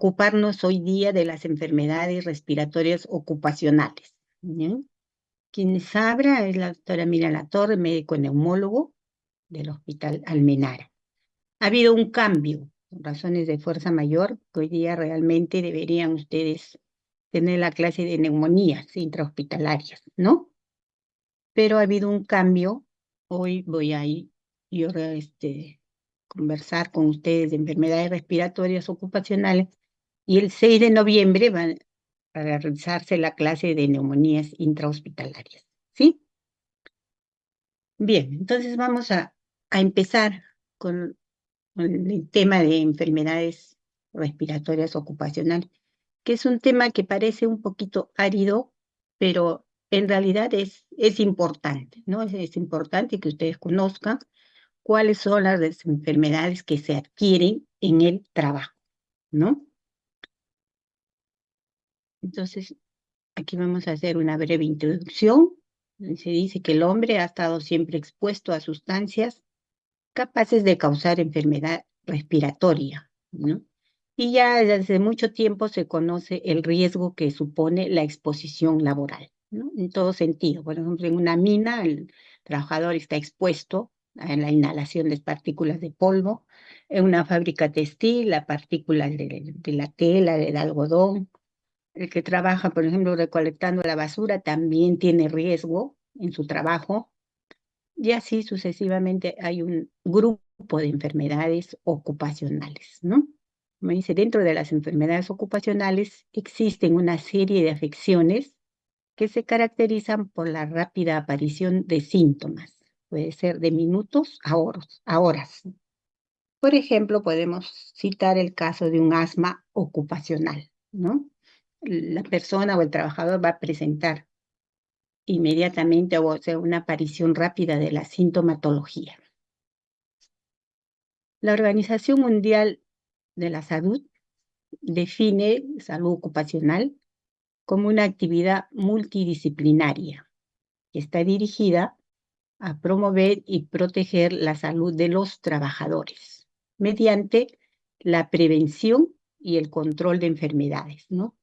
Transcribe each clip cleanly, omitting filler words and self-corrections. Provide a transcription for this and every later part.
ocuparnos hoy día de las enfermedades respiratorias ocupacionales. ¿Bien? Quien habla es la doctora Miriam Latorre, médico neumólogo del Hospital Almenara. Ha habido un cambio, por razones de fuerza mayor, que hoy día realmente deberían ustedes tener la clase de neumonías intrahospitalarias, ¿no? Pero ha habido un cambio. Hoy voy a ir, yo conversar con ustedes de enfermedades respiratorias ocupacionales y el 6 de noviembre va a realizarse la clase de neumonías intrahospitalarias, ¿sí? Bien, entonces vamos a empezar con el tema de enfermedades respiratorias ocupacionales, que es un tema que parece un poquito árido, pero en realidad es importante, ¿no? Es importante que ustedes conozcan cuáles son las enfermedades que se adquieren en el trabajo, ¿no? Entonces, aquí vamos a hacer una breve introducción. Se dice que el hombre ha estado siempre expuesto a sustancias capaces de causar enfermedad respiratoria, ¿no? Y ya desde hace mucho tiempo se conoce el riesgo que supone la exposición laboral, ¿no? En todo sentido. Por ejemplo, en una mina el trabajador está expuesto a la inhalación de partículas de polvo. En una fábrica textil, las partículas de la tela, del algodón. El que trabaja, por ejemplo, recolectando la basura también tiene riesgo en su trabajo. Y así sucesivamente hay un grupo de enfermedades ocupacionales, ¿no? Como dice, dentro de las enfermedades ocupacionales existen una serie de afecciones que se caracterizan por la rápida aparición de síntomas. Puede ser de minutos a horas. Por ejemplo, podemos citar el caso de un asma ocupacional, ¿no? La persona o el trabajador va a presentar inmediatamente, o sea, una aparición rápida de la sintomatología. La Organización Mundial de la Salud define salud ocupacional como una actividad multidisciplinaria que está dirigida a promover y proteger la salud de los trabajadores mediante la prevención y el control de enfermedades, ¿no?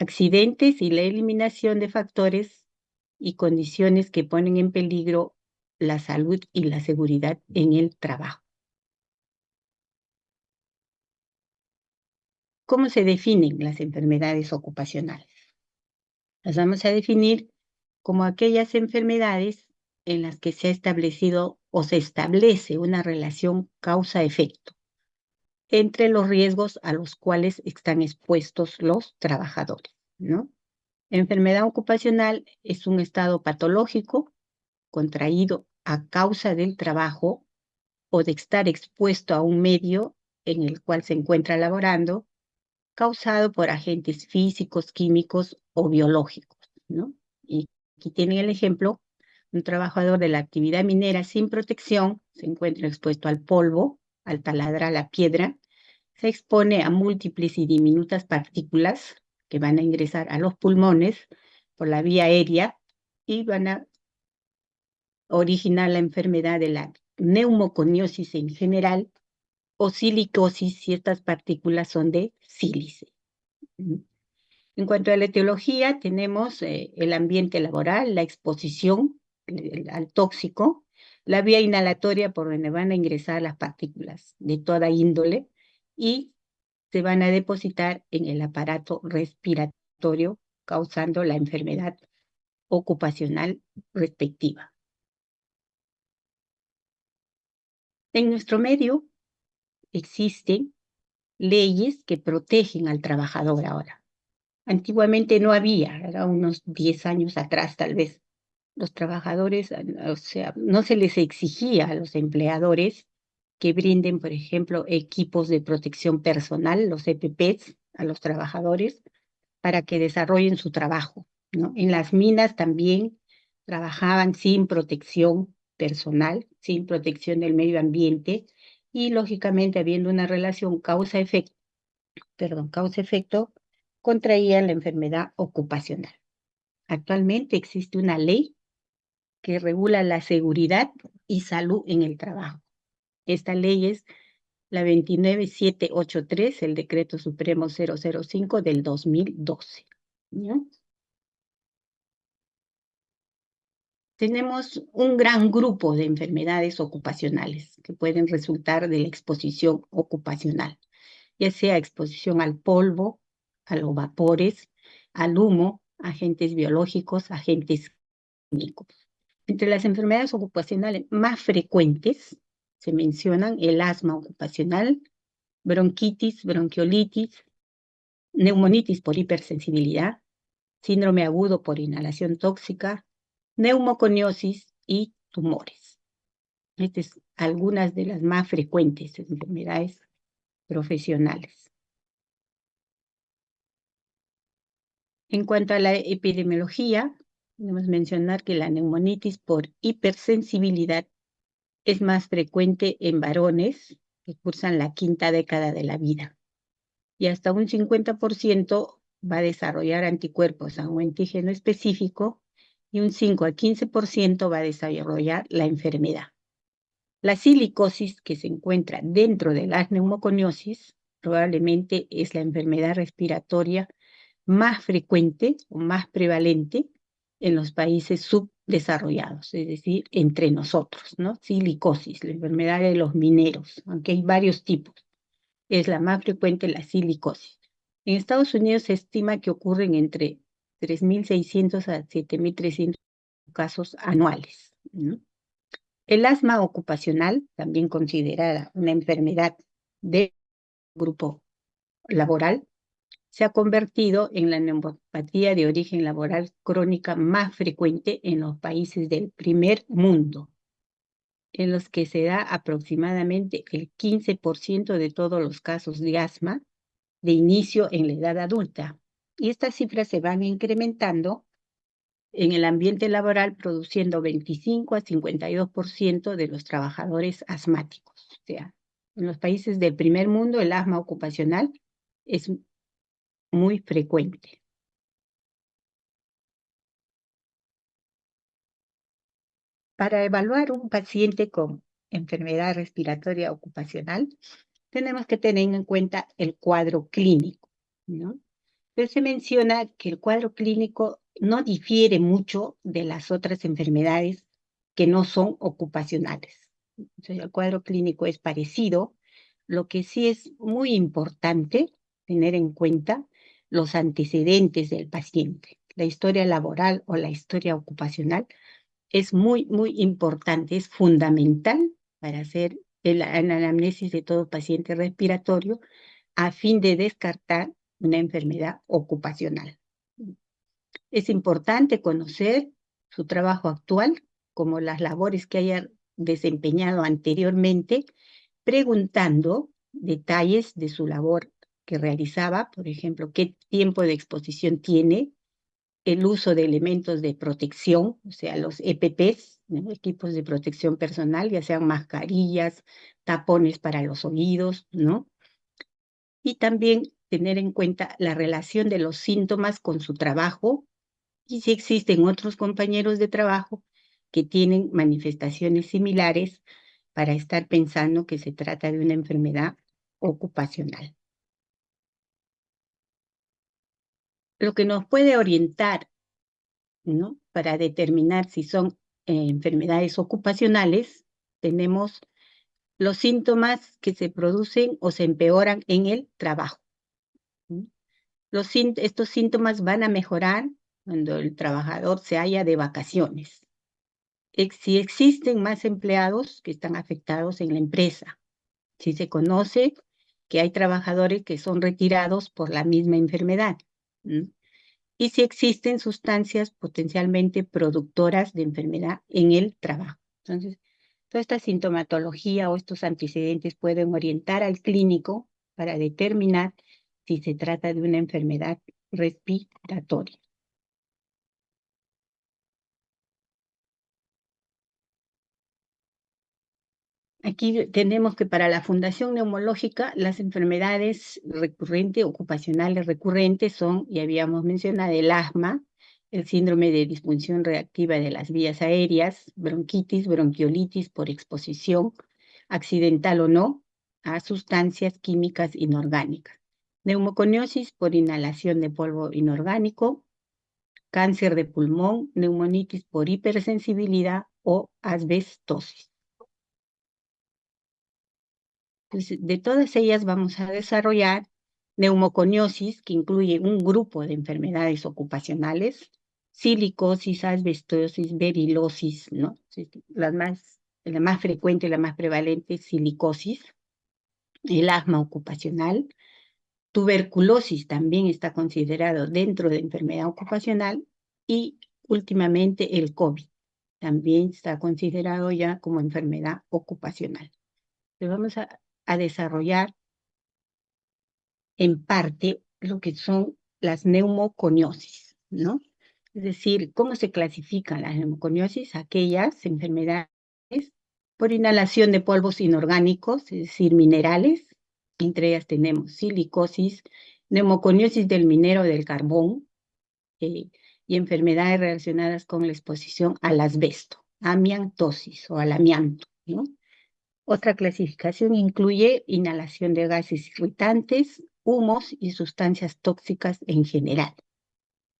Accidentes y la eliminación de factores y condiciones que ponen en peligro la salud y la seguridad en el trabajo. ¿Cómo se definen las enfermedades ocupacionales? Las vamos a definir como aquellas enfermedades en las que se ha establecido o se establece una relación causa-efecto entre los riesgos a los cuales están expuestos los trabajadores, ¿no? Enfermedad ocupacional es un estado patológico contraído a causa del trabajo o de estar expuesto a un medio en el cual se encuentra laborando, causado por agentes físicos, químicos o biológicos, ¿no? Y aquí tienen el ejemplo: un trabajador de la actividad minera sin protección se encuentra expuesto al polvo, al taladrar la piedra, se expone a múltiples y diminutas partículas que van a ingresar a los pulmones por la vía aérea y van a originar la enfermedad de la neumoconiosis en general o silicosis si estas partículas son de sílice. En cuanto a la etiología, tenemos el ambiente laboral, la exposición al tóxico, la vía inhalatoria por donde van a ingresar las partículas de toda índole y se van a depositar en el aparato respiratorio, causando la enfermedad ocupacional respectiva. En nuestro medio existen leyes que protegen al trabajador ahora. Antiguamente no había, era unos 10 años atrás tal vez. Los trabajadores, o sea, no se les exigía a los empleadores que brinden, por ejemplo, equipos de protección personal, los EPPs, a los trabajadores para que desarrollen su trabajo, ¿no? En las minas también trabajaban sin protección personal, sin protección del medio ambiente y, lógicamente, habiendo una relación causa-efecto, contraían la enfermedad ocupacional. Actualmente existe una ley que regula la seguridad y salud en el trabajo. Esta ley es la 29783, el Decreto Supremo 005 del 2012. ¿Ya? Tenemos un gran grupo de enfermedades ocupacionales que pueden resultar de la exposición ocupacional, ya sea exposición al polvo, a los vapores, al humo, agentes biológicos, agentes químicos. Entre las enfermedades ocupacionales más frecuentes se mencionan el asma ocupacional, bronquitis, bronquiolitis, neumonitis por hipersensibilidad, síndrome agudo por inhalación tóxica, neumoconiosis y tumores. Estas son algunas de las más frecuentes enfermedades profesionales. En cuanto a la epidemiología, podemos mencionar que la neumonitis por hipersensibilidad es más frecuente en varones que cursan la quinta década de la vida y hasta un 50% va a desarrollar anticuerpos a un antígeno específico y un 5 a 15% va a desarrollar la enfermedad. La silicosis que se encuentra dentro de la neumoconiosis probablemente es la enfermedad respiratoria más frecuente o más prevalente en los países subdesarrollados, es decir, entre nosotros, ¿no? Silicosis, la enfermedad de los mineros, aunque hay varios tipos. Es la más frecuente la silicosis. En Estados Unidos se estima que ocurren entre 3.600 a 7.300 casos anuales, ¿no? El asma ocupacional, también considerada una enfermedad de grupo laboral, se ha convertido en la neuropatía de origen laboral crónica más frecuente en los países del primer mundo, en los que se da aproximadamente el 15% de todos los casos de asma de inicio en la edad adulta. Y estas cifras se van incrementando en el ambiente laboral, produciendo 25 a 52% de los trabajadores asmáticos. O sea, en los países del primer mundo el asma ocupacional es muy frecuente. Para evaluar un paciente con enfermedad respiratoria ocupacional, tenemos que tener en cuenta el cuadro clínico, ¿no? Pero se menciona que el cuadro clínico no difiere mucho de las otras enfermedades que no son ocupacionales. O sea, el cuadro clínico es parecido. Lo que sí es muy importante tener en cuenta los antecedentes del paciente. La historia laboral o la historia ocupacional es muy, muy importante, es fundamental para hacer el anamnesis de todo paciente respiratorio a fin de descartar una enfermedad ocupacional. Es importante conocer su trabajo actual, como las labores que haya desempeñado anteriormente, preguntando detalles de su labor que realizaba, por ejemplo, qué tiempo de exposición tiene, el uso de elementos de protección, o sea, los EPPs, ¿no? Equipos de protección personal, ya sean mascarillas, tapones para los oídos, ¿no? Y también tener en cuenta la relación de los síntomas con su trabajo y si existen otros compañeros de trabajo que tienen manifestaciones similares para estar pensando que se trata de una enfermedad ocupacional. Lo que nos puede orientar, ¿no?, para determinar si son enfermedades ocupacionales, tenemos los síntomas que se producen o se empeoran en el trabajo. Estos síntomas van a mejorar cuando el trabajador se halla de vacaciones. Si existen más empleados que están afectados en la empresa, si se conoce que hay trabajadores que son retirados por la misma enfermedad, y si existen sustancias potencialmente productoras de enfermedad en el trabajo. Entonces, toda esta sintomatología o estos antecedentes pueden orientar al clínico para determinar si se trata de una enfermedad respiratoria. Aquí tenemos que para la Fundación Neumológica, las enfermedades recurrentes, ocupacionales recurrentes son, ya habíamos mencionado, el asma, el síndrome de disfunción reactiva de las vías aéreas, bronquitis, bronquiolitis por exposición, accidental o no, a sustancias químicas inorgánicas. Neumoconiosis por inhalación de polvo inorgánico, cáncer de pulmón, neumonitis por hipersensibilidad o asbestosis. Entonces, de todas ellas vamos a desarrollar neumoconiosis, que incluye un grupo de enfermedades ocupacionales, silicosis, asbestosis, berilosis, ¿no? Sí, la más frecuente, la más prevalente es silicosis, el asma ocupacional, tuberculosis también está considerado dentro de enfermedad ocupacional y últimamente el COVID también está considerado ya como enfermedad ocupacional. Entonces vamos a desarrollar en parte lo que son las neumoconiosis, ¿no? Es decir, ¿cómo se clasifican las neumoconiosis? Aquellas enfermedades por inhalación de polvos inorgánicos, es decir, minerales. Entre ellas tenemos silicosis, neumoconiosis del minero del carbón y enfermedades relacionadas con la exposición al asbesto, amiantosis o al amianto, ¿no? Otra clasificación incluye inhalación de gases irritantes, humos y sustancias tóxicas en general.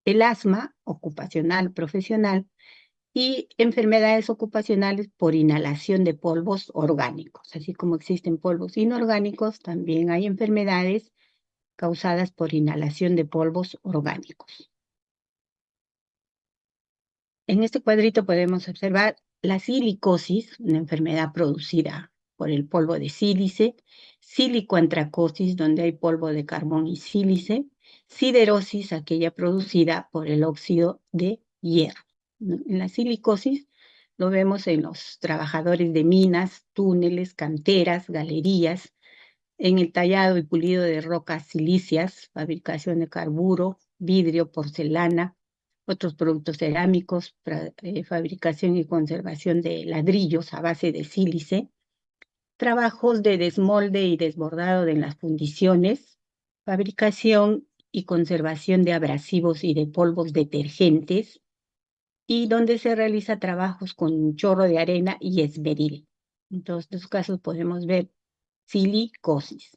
El asma ocupacional profesional y enfermedades ocupacionales por inhalación de polvos orgánicos. Así como existen polvos inorgánicos, también hay enfermedades causadas por inhalación de polvos orgánicos. En este cuadrito podemos observar la silicosis, una enfermedad producida por el polvo de sílice, silicoantracosis, donde hay polvo de carbón y sílice, siderosis, aquella producida por el óxido de hierro. En la silicosis lo vemos en los trabajadores de minas, túneles, canteras, galerías, en el tallado y pulido de rocas silíceas, fabricación de carburo, vidrio, porcelana, otros productos cerámicos, fabricación y conservación de ladrillos a base de sílice, trabajos de desmolde y desbordado de las fundiciones, fabricación y conservación de abrasivos y de polvos detergentes, y donde se realiza trabajos con un chorro de arena y esmeril. En todos estos casos podemos ver silicosis.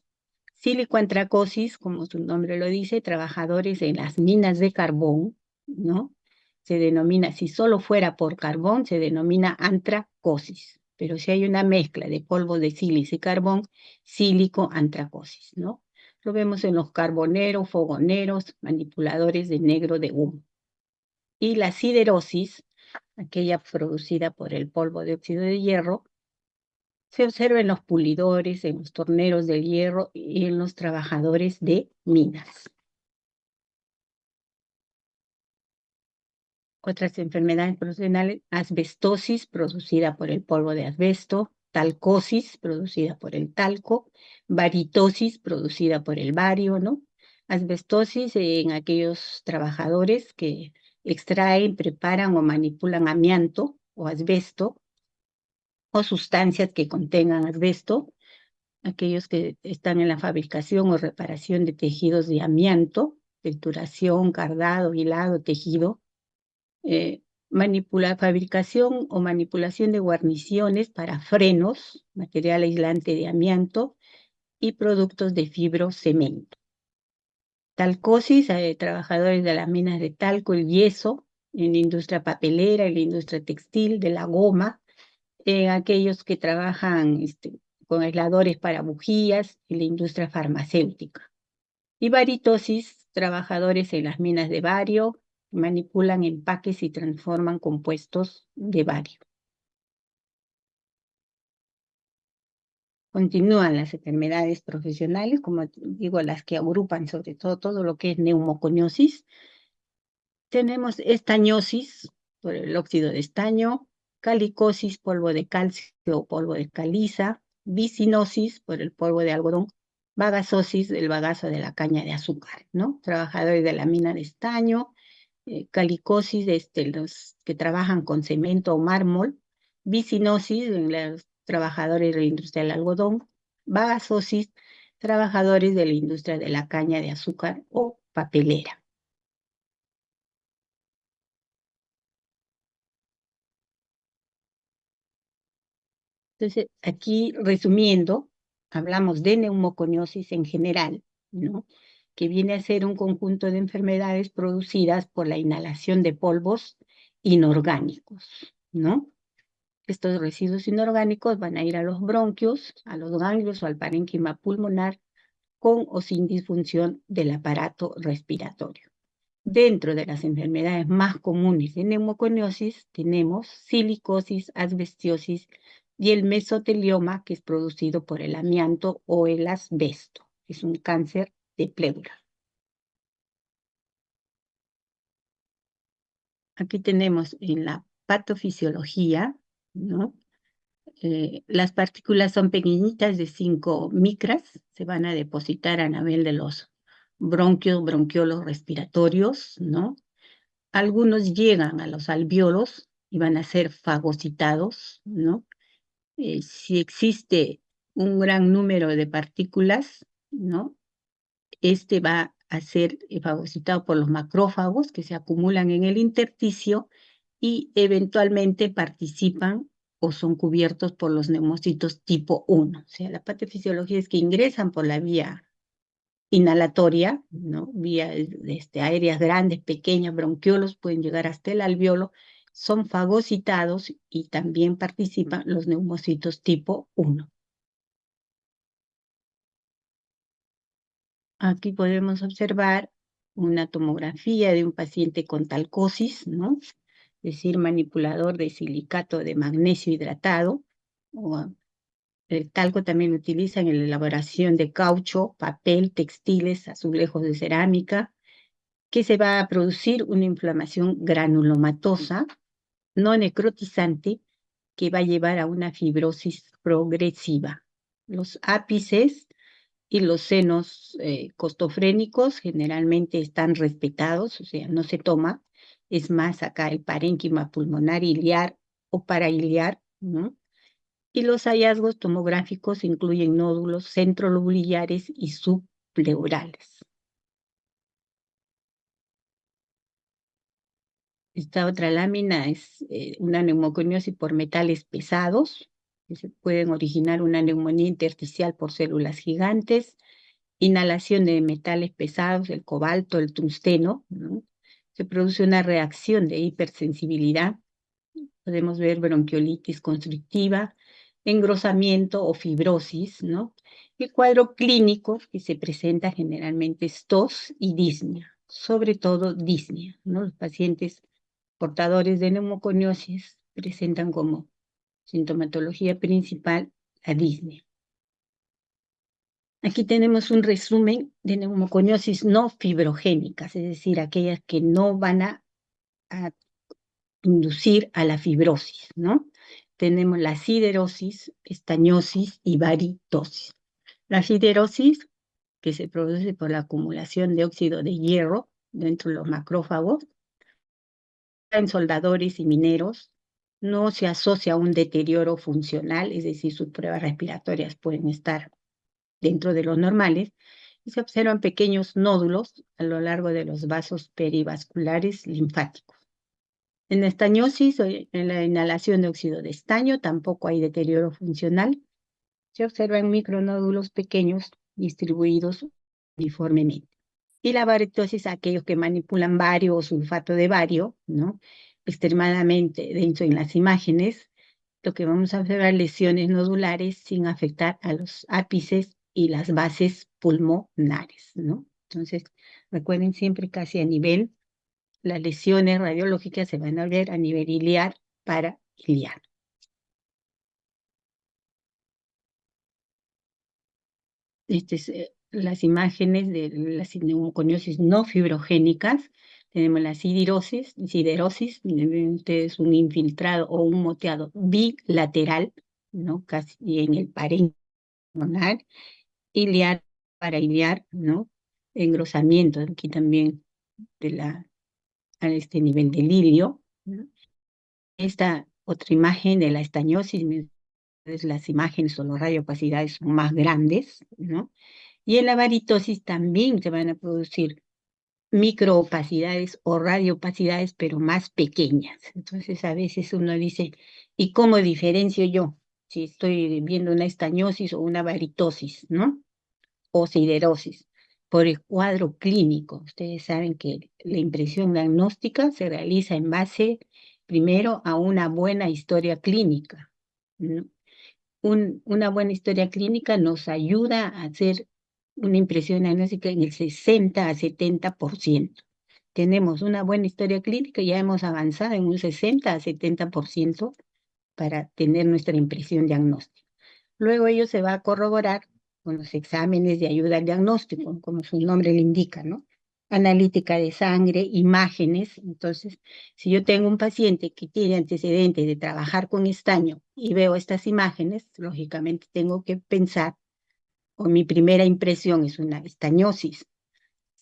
Silicoantracosis, como su nombre lo dice, trabajadores en las minas de carbón, ¿no? Se denomina, si solo fuera por carbón, se denomina antracosis. Pero si hay una mezcla de polvo de sílice y carbón, sílico-antracosis, ¿no? Lo vemos en los carboneros, fogoneros, manipuladores de negro de humo. Y la siderosis, aquella producida por el polvo de óxido de hierro, se observa en los pulidores, en los torneros del hierro y en los trabajadores de minas. Otras enfermedades profesionales, asbestosis producida por el polvo de asbesto, talcosis producida por el talco, baritosis producida por el bario, ¿no? Asbestosis en aquellos trabajadores que extraen, preparan o manipulan amianto o asbesto o sustancias que contengan asbesto, aquellos que están en la fabricación o reparación de tejidos de amianto, trituración, cardado, hilado, tejido, fabricación o manipulación de guarniciones para frenos, material aislante de amianto y productos de fibrocemento. Talcosis, trabajadores de las minas de talco, el yeso, en la industria papelera, en la industria textil, de la goma, aquellos que trabajan con aisladores para bujías en la industria farmacéutica. Y baritosis, trabajadores en las minas de bario, manipulan empaques y transforman compuestos de bario. Continúan las enfermedades profesionales, como digo, las que agrupan sobre todo lo que es neumoconiosis. Tenemos estañosis por el óxido de estaño, calicosis, polvo de calcio o polvo de caliza, vicinosis por el polvo de algodón, bagasosis, el bagazo de la caña de azúcar, ¿no? Trabajadores de la mina de estaño, calicosis, los que trabajan con cemento o mármol, vicinosis, en los trabajadores de la industria del algodón, bagasosis, trabajadores de la industria de la caña de azúcar o papelera. Entonces, aquí resumiendo, hablamos de neumoconiosis en general, ¿no? Que viene a ser un conjunto de enfermedades producidas por la inhalación de polvos inorgánicos, ¿no? Estos residuos inorgánicos van a ir a los bronquios, a los ganglios o al parénquima pulmonar con o sin disfunción del aparato respiratorio. Dentro de las enfermedades más comunes de neumoconiosis tenemos silicosis, asbestiosis y el mesotelioma, que es producido por el amianto o el asbesto. Es un cáncer de pleura. Aquí tenemos en la patofisiología, ¿no? Las partículas son pequeñitas de 5 micras, se van a depositar a nivel de los bronquios, bronquiolos respiratorios, ¿no? Algunos llegan a los alvéolos y van a ser fagocitados, ¿no? Si existe un gran número de partículas, ¿no? Este va a ser fagocitado por los macrófagos que se acumulan en el intersticio y eventualmente participan o son cubiertos por los neumocitos tipo 1. O sea, la patofisiología es que ingresan por la vía inhalatoria, ¿no? Vías aéreas grandes, pequeñas, bronquiolos, pueden llegar hasta el alvéolo, son fagocitados y también participan los neumocitos tipo 1. Aquí podemos observar una tomografía de un paciente con talcosis, ¿no? Es decir, manipulador de silicato de magnesio hidratado. O el talco también lo utilizan en la elaboración de caucho, papel, textiles, azulejos de cerámica, que se va a producir una inflamación granulomatosa, no necrotizante, que va a llevar a una fibrosis progresiva. Los ápices y los senos costofrénicos generalmente están respetados, o sea, no se toma. Es más, acá el parénquima pulmonar iliar o parailiar, ¿no? Y los hallazgos tomográficos incluyen nódulos centrolobuliares y subpleurales. Esta otra lámina es una neumoconiosis por metales pesados, que se pueden originar una neumonía intersticial por células gigantes, inhalación de metales pesados, el cobalto, el tungsteno, ¿no? Se produce una reacción de hipersensibilidad. Podemos ver bronquiolitis constrictiva, engrosamiento o fibrosis, ¿no? El cuadro clínico que se presenta generalmente es tos y disnea, sobre todo disnea, ¿no? Los pacientes portadores de neumoconiosis presentan como sintomatología principal la disnea. Aquí tenemos un resumen de neumoconiosis no fibrogénicas, es decir, aquellas que no van a inducir a la fibrosis, ¿no? Tenemos la siderosis, estañosis y varitosis. La siderosis, que se produce por la acumulación de óxido de hierro dentro de los macrófagos, en soldadores y mineros, no se asocia a un deterioro funcional, es decir, sus pruebas respiratorias pueden estar dentro de los normales, y se observan pequeños nódulos a lo largo de los vasos perivasculares linfáticos. En la estañosis, en la inhalación de óxido de estaño, tampoco hay deterioro funcional. Se observan micronódulos pequeños distribuidos uniformemente. Y la varitosis, aquellos que manipulan bario o sulfato de bario, ¿no? Extremadamente denso en las imágenes, lo que vamos a observar lesiones nodulares sin afectar a los ápices y las bases pulmonares, ¿no? Entonces, recuerden siempre casi a nivel, las lesiones radiológicas se van a ver a nivel iliar para iliar. Las imágenes de las neumoconiosis no fibrogénicas. Tenemos la siderosis, es un infiltrado o un moteado bilateral, ¿no? Casi en el parénquima pulmonar, iliar, parailiar, ¿no? Engrosamiento, aquí también a este nivel del ilio, ¿no? Esta otra imagen de la estañosis, las imágenes o las radiopacidades son más grandes, ¿no? Y en la varitosis también se van a producir microopacidades o radiopacidades, pero más pequeñas. Entonces a veces uno dice, ¿y cómo diferencio yo si estoy viendo una estañosis o una varitosis, ¿no? O siderosis, por el cuadro clínico. Ustedes saben que la impresión diagnóstica se realiza en base, primero, a una buena historia clínica, ¿no? Una buena historia clínica nos ayuda a hacer una impresión diagnóstica en el 60 a 70%. Tenemos una buena historia clínica, ya hemos avanzado en un 60 a 70% para tener nuestra impresión diagnóstica. Luego ello se va a corroborar con los exámenes de ayuda al diagnóstico, como su nombre le indica, ¿no? Analítica de sangre, imágenes. Entonces, si yo tengo un paciente que tiene antecedentes de trabajar con estaño y veo estas imágenes, lógicamente tengo que pensar, o mi primera impresión es una estañosis.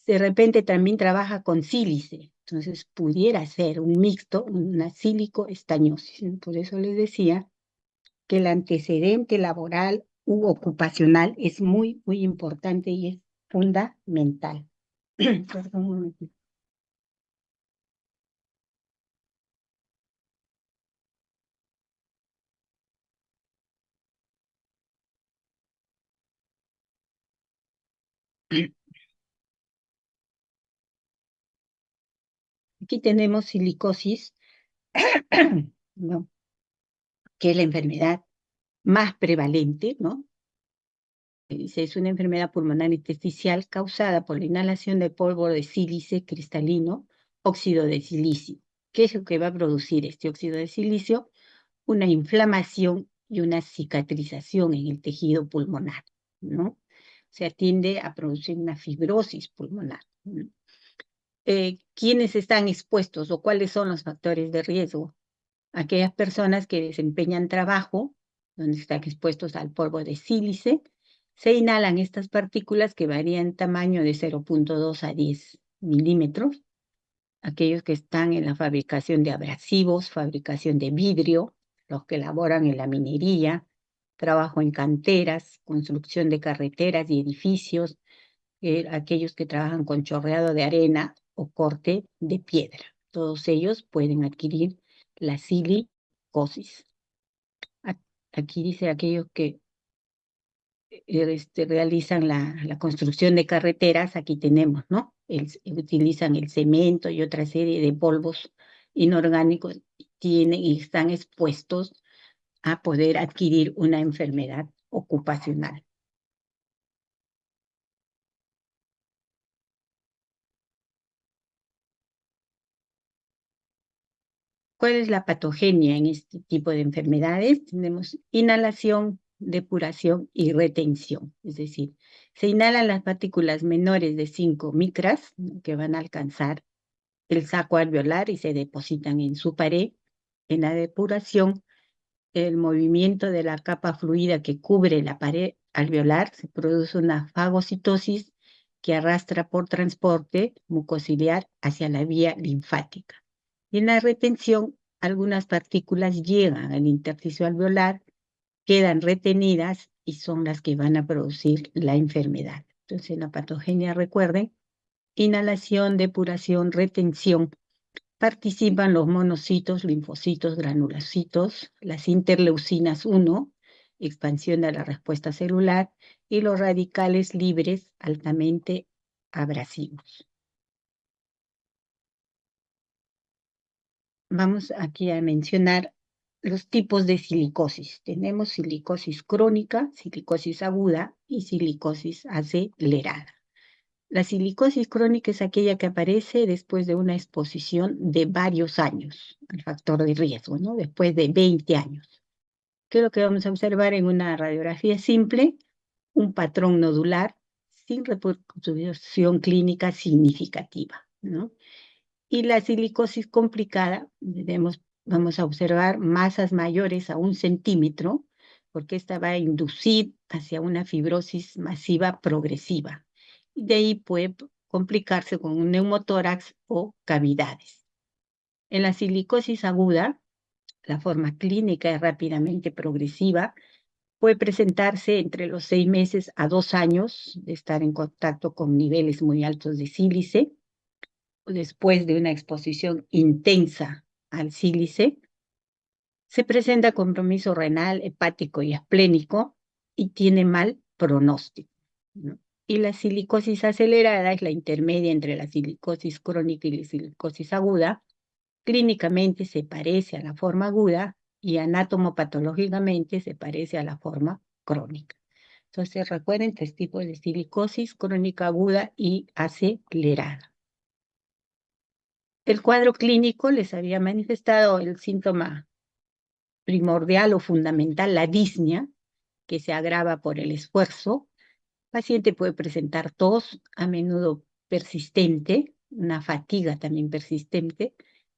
De repente también trabaja con sílice, entonces pudiera ser un mixto, una sílico-estañosis. Por eso les decía que el antecedente laboral u ocupacional es muy, muy importante y es fundamental. Perdón, un momentito. Aquí tenemos silicosis, ¿no? Que es la enfermedad más prevalente, ¿no? Dice, es una enfermedad pulmonar intersticial causada por la inhalación de polvo de sílice cristalino, óxido de silicio. ¿Qué es lo que va a producir este óxido de silicio? Una inflamación y una cicatrización en el tejido pulmonar, ¿no? O sea, tiende a producir una fibrosis pulmonar, ¿no? ¿Quiénes están expuestos o cuáles son los factores de riesgo? Aquellas personas que desempeñan trabajo donde están expuestos al polvo de sílice, se inhalan estas partículas que varían en tamaño de 0,2 a 10 milímetros. Aquellos que están en la fabricación de abrasivos, fabricación de vidrio, los que laboran en la minería, trabajo en canteras, construcción de carreteras y edificios, aquellos que trabajan con chorreado de arena o corte de piedra. Todos ellos pueden adquirir la silicosis. Aquí dice aquellos que realizan la construcción de carreteras, aquí tenemos, ¿no? Utilizan el cemento y otra serie de polvos inorgánicos y están expuestos a poder adquirir una enfermedad ocupacional. ¿Cuál es la patogenia en este tipo de enfermedades? Tenemos inhalación, depuración y retención. Es decir, se inhalan las partículas menores de 5 micras, ¿no?, que van a alcanzar el saco alveolar y se depositan en su pared. En la depuración, el movimiento de la capa fluida que cubre la pared alveolar se produce una fagocitosis que arrastra por transporte mucociliar hacia la vía linfática. Y en la retención, algunas partículas llegan al intersticio alveolar, quedan retenidas y son las que van a producir la enfermedad. Entonces, la patogenia, recuerden, inhalación, depuración, retención. Participan los monocitos, linfocitos, granulocitos, las interleucinas 1, expansión de la respuesta celular, y los radicales libres altamente abrasivos. Vamos aquí a mencionar los tipos de silicosis. Tenemos silicosis crónica, silicosis aguda y silicosis acelerada. La silicosis crónica es aquella que aparece después de una exposición de varios años al factor de riesgo, ¿no? Después de 20 años. ¿Qué es lo que vamos a observar en una radiografía simple? Un patrón nodular sin repercusión clínica significativa, ¿no? Y la silicosis complicada, vamos a observar masas mayores a 1 centímetro, porque esta va a inducir hacia una fibrosis masiva progresiva. Y de ahí puede complicarse con un neumotórax o cavidades. En la silicosis aguda, la forma clínica es rápidamente progresiva, puede presentarse entre los 6 meses a 2 años de estar en contacto con niveles muy altos de sílice, después de una exposición intensa al sílice. Se presenta compromiso renal, hepático y esplénico y tiene mal pronóstico, ¿no? Y la silicosis acelerada es la intermedia entre la silicosis crónica y la silicosis aguda. Clínicamente se parece a la forma aguda y anatomopatológicamente se parece a la forma crónica. Entonces, recuerden, tres tipos de silicosis: crónica, aguda y acelerada. El cuadro clínico les había manifestado el síntoma primordial o fundamental, la disnea, que se agrava por el esfuerzo. El paciente puede presentar tos, a menudo persistente, una fatiga también persistente,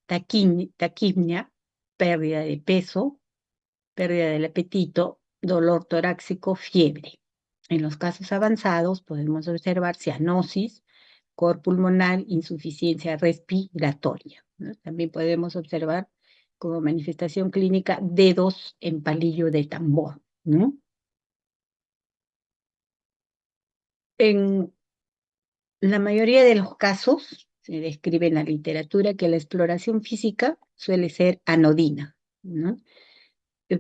taquimia, pérdida de peso, pérdida del apetito, dolor torácico, fiebre. En los casos avanzados podemos observar cianosis, cor pulmonar, insuficiencia respiratoria, ¿no? También podemos observar como manifestación clínica dedos en palillo de tambor, ¿no? En la mayoría de los casos se describe en la literatura que la exploración física suele ser anodina, ¿no?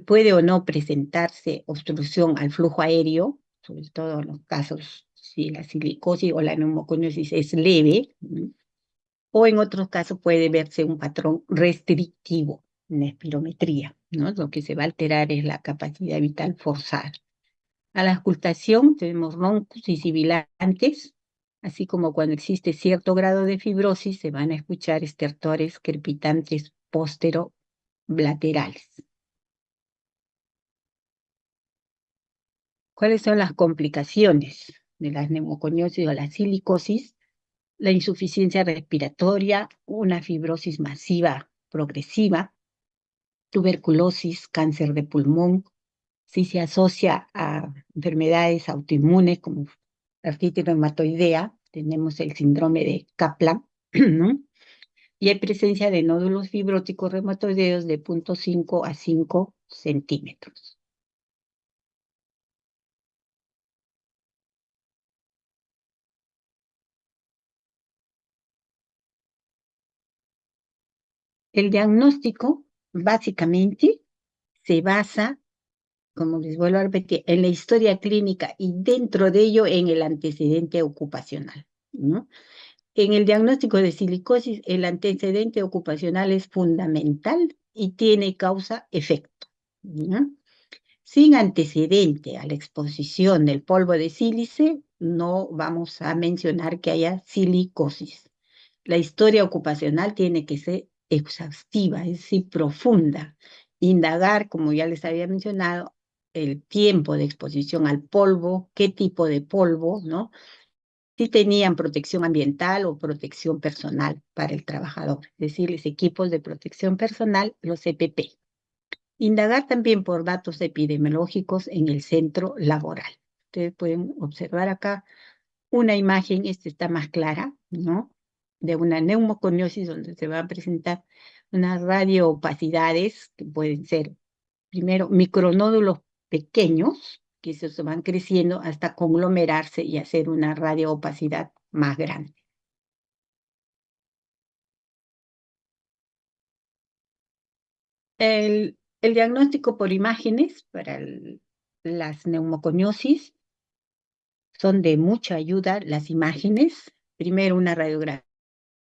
Puede o no presentarse obstrucción al flujo aéreo, sobre todo en los casos si la silicosis o la neumoconiosis es leve, ¿no? O en otros casos puede verse un patrón restrictivo en la espirometría, ¿no? Lo que se va a alterar es la capacidad vital forzada. A la auscultación tenemos roncos y sibilantes, así como cuando existe cierto grado de fibrosis se van a escuchar estertores crepitantes posterolaterales. ¿Cuáles son las complicaciones de la neumoconiosis o la silicosis? La insuficiencia respiratoria, una fibrosis masiva progresiva, tuberculosis, cáncer de pulmón. Si se asocia a enfermedades autoinmunes como artritis reumatoidea, tenemos el síndrome de Kaplan, ¿no? Y hay presencia de nódulos fibróticos reumatoideos de 0,5 a 5 centímetros. El diagnóstico básicamente se basa, como les vuelvo a repetir, en la historia clínica y dentro de ello en el antecedente ocupacional, ¿no? En el diagnóstico de silicosis, el antecedente ocupacional es fundamental y tiene causa-efecto, ¿no? Sin antecedente a la exposición del polvo de sílice, no vamos a mencionar que haya silicosis. La historia ocupacional tiene que ser exhaustiva, es decir, profunda. Indagar, como ya les había mencionado, el tiempo de exposición al polvo, qué tipo de polvo, ¿no? Si tenían protección ambiental o protección personal para el trabajador, es decir, los equipos de protección personal, los EPP. Indagar también por datos epidemiológicos en el centro laboral. Ustedes pueden observar acá una imagen, esta está más clara, ¿no? De una neumoconiosis donde se van a presentar unas radioopacidades que pueden ser, primero, micronódulos pequeños, que se van creciendo hasta conglomerarse y hacer una radioopacidad más grande. El diagnóstico por imágenes para las neumoconiosis son de mucha ayuda las imágenes. Primero una radiografía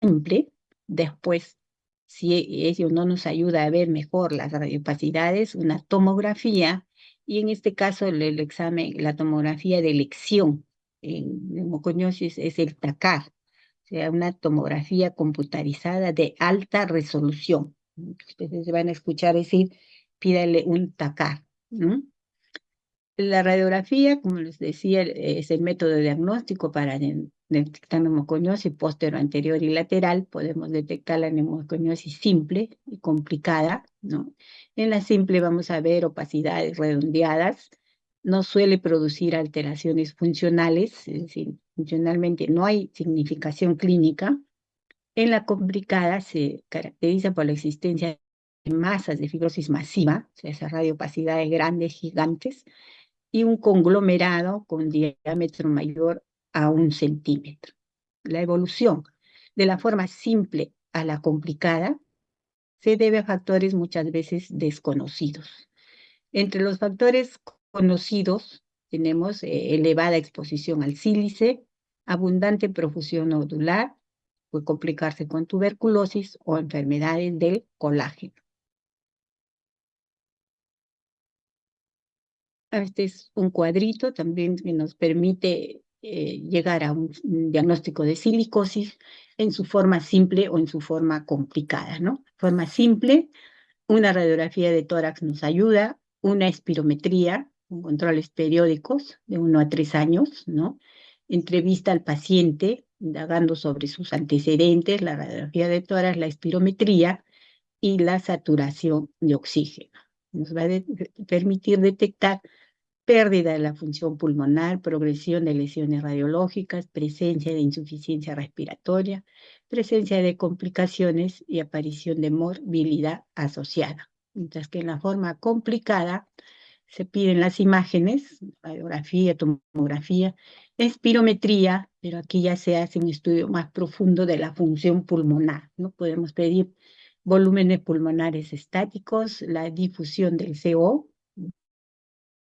simple, después, si ello no nos ayuda a ver mejor las radiopacidades, una tomografía, y en este caso el examen, la tomografía de elección en neumoconiosis es el TACAR, o sea, una tomografía computarizada de alta resolución. Ustedes van a escuchar decir, pídale un TACAR, ¿no? La radiografía, como les decía, es el método de diagnóstico para detectar neumoconiosis póstero, anterior y lateral. Podemos detectar la neumoconiosis simple y complicada, ¿no? En la simple vamos a ver opacidades redondeadas. No suele producir alteraciones funcionales, es decir, funcionalmente no hay significación clínica. En la complicada se caracteriza por la existencia de masas de fibrosis masiva, o sea, esas radiopacidades grandes, gigantes, y un conglomerado con diámetro mayor a 1 centímetro. La evolución de la forma simple a la complicada se debe a factores muchas veces desconocidos. Entre los factores conocidos tenemos elevada exposición al sílice, abundante profusión nodular, puede complicarse con tuberculosis o enfermedades del colágeno. Este es un cuadrito también que nos permite llegar a un diagnóstico de silicosis en su forma simple o en su forma complicada, ¿no? Forma simple, una radiografía de tórax nos ayuda, una espirometría, con controles periódicos de 1 a 3 años, ¿no? Entrevista al paciente, indagando sobre sus antecedentes, la radiografía de tórax, la espirometría y la saturación de oxígeno. Nos va a permitir detectar pérdida de la función pulmonar, progresión de lesiones radiológicas, presencia de insuficiencia respiratoria, presencia de complicaciones y aparición de morbilidad asociada. Mientras que en la forma complicada se piden las imágenes, radiografía, tomografía, espirometría, pero aquí ya se hace un estudio más profundo de la función pulmonar, ¿no? Podemos pedir volúmenes pulmonares estáticos, la difusión del CO,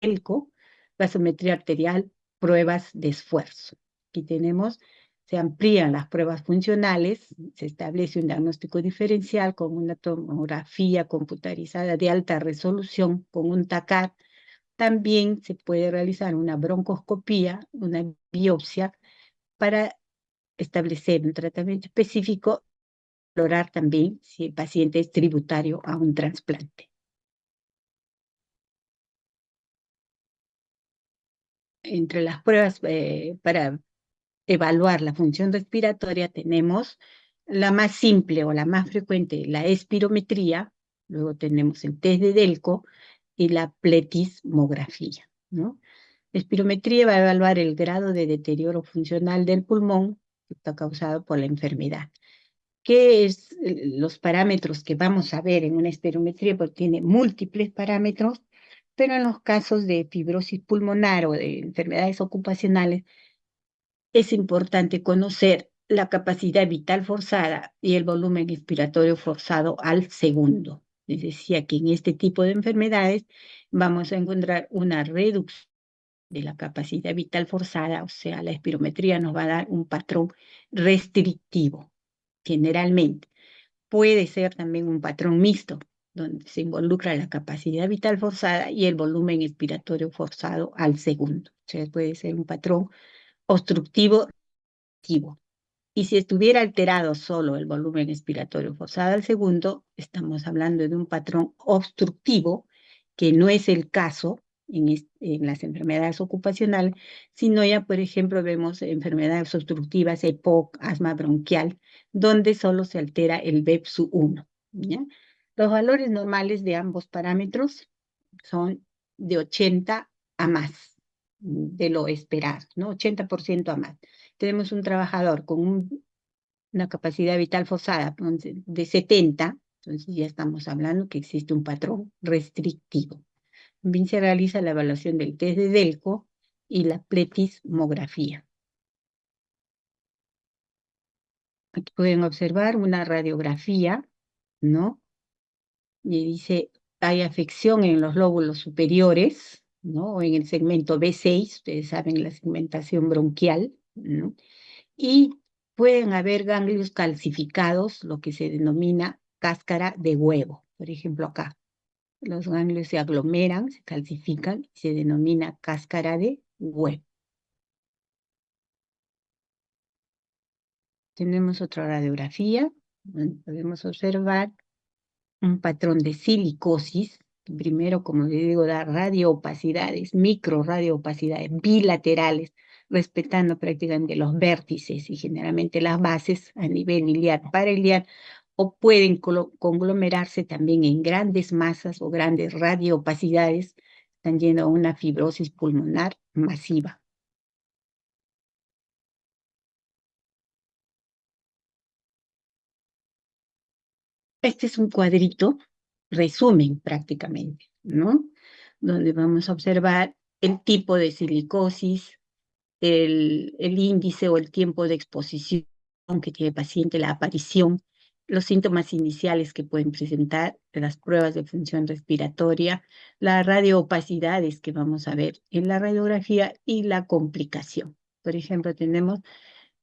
ELCO, gasometría arterial, pruebas de esfuerzo. Aquí tenemos, se amplían las pruebas funcionales, se establece un diagnóstico diferencial con una tomografía computarizada de alta resolución, con un TACAR. También se puede realizar una broncoscopía, una biopsia, para establecer un tratamiento específico, explorar también si el paciente es tributario a un trasplante. Entre las pruebas para evaluar la función respiratoria tenemos la más simple o la más frecuente, la espirometría, luego tenemos el test de Delco y la pletismografía, ¿no? La espirometría va a evaluar el grado de deterioro funcional del pulmón que está causado por la enfermedad. ¿Qué es los parámetros que vamos a ver en una espirometría? Porque tiene múltiples parámetros, pero en los casos de fibrosis pulmonar o de enfermedades ocupacionales, es importante conocer la capacidad vital forzada y el volumen expiratorio forzado al segundo. Les decía que en este tipo de enfermedades vamos a encontrar una reducción de la capacidad vital forzada, o sea, la espirometría nos va a dar un patrón restrictivo, generalmente. Puede ser también un patrón mixto, donde se involucra la capacidad vital forzada y el volumen expiratorio forzado al segundo. O sea, puede ser un patrón obstructivo. Y si estuviera alterado solo el volumen expiratorio forzado al segundo, estamos hablando de un patrón obstructivo, que no es el caso en las enfermedades ocupacionales, sino ya, por ejemplo, vemos enfermedades obstructivas, EPOC, asma bronquial, donde solo se altera el BEPSU1, ¿ya? Los valores normales de ambos parámetros son de 80 a más de lo esperado, ¿no? 80% a más. Tenemos un trabajador con una capacidad vital forzada de 70, entonces ya estamos hablando que existe un patrón restrictivo. También se realiza la evaluación del test de Delco y la pletismografía. Aquí pueden observar una radiografía, ¿no? Y dice, hay afección en los lóbulos superiores, ¿no? O en el segmento B6, ustedes saben la segmentación bronquial, ¿no? Y pueden haber ganglios calcificados, lo que se denomina cáscara de huevo. Por ejemplo, acá, los ganglios se aglomeran, se calcifican y se denomina cáscara de huevo. Tenemos otra radiografía, donde podemos observar un patrón de silicosis. Primero, como les digo, da radioopacidades, micro radioopacidades bilaterales, respetando prácticamente los vértices y generalmente las bases a nivel iliar, parailiar, o pueden conglomerarse también en grandes masas o grandes radioopacidades, están yendo a una fibrosis pulmonar masiva. Este es un cuadrito, resumen prácticamente, ¿no? Donde vamos a observar el tipo de silicosis, el índice o el tiempo de exposición que tiene el paciente, la aparición, los síntomas iniciales que pueden presentar, las pruebas de función respiratoria, las radioopacidades que vamos a ver en la radiografía y la complicación. Por ejemplo, tenemos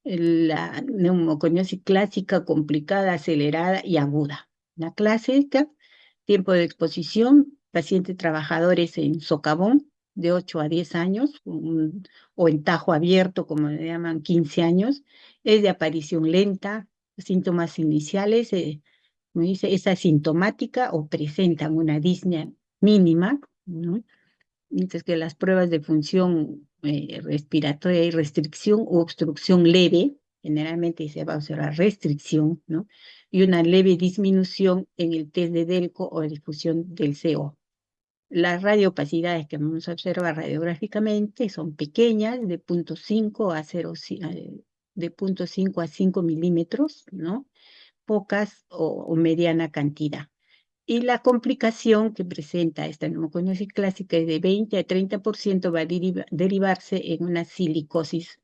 la neumoconiosis clásica, complicada, acelerada y aguda. La clásica, tiempo de exposición, pacientes trabajadores en socavón de 8 a 10 años, o en tajo abierto, como le llaman, 15 años, es de aparición lenta, síntomas iniciales, como dice, es asintomática o presentan una disnea mínima, ¿no? Mientras que las pruebas de función respiratoria y restricción u obstrucción leve, generalmente se va a observar restricción, ¿no? Y una leve disminución en el test de Delco o difusión del CO. Las radiopacidades que vamos a observar radiográficamente son pequeñas, de 0,5 a 0, de 0,5 a 5 milímetros, ¿no? Pocas o mediana cantidad. Y la complicación que presenta esta neumoconiosis clásica es de 20 a 30% va a derivarse en una silicosis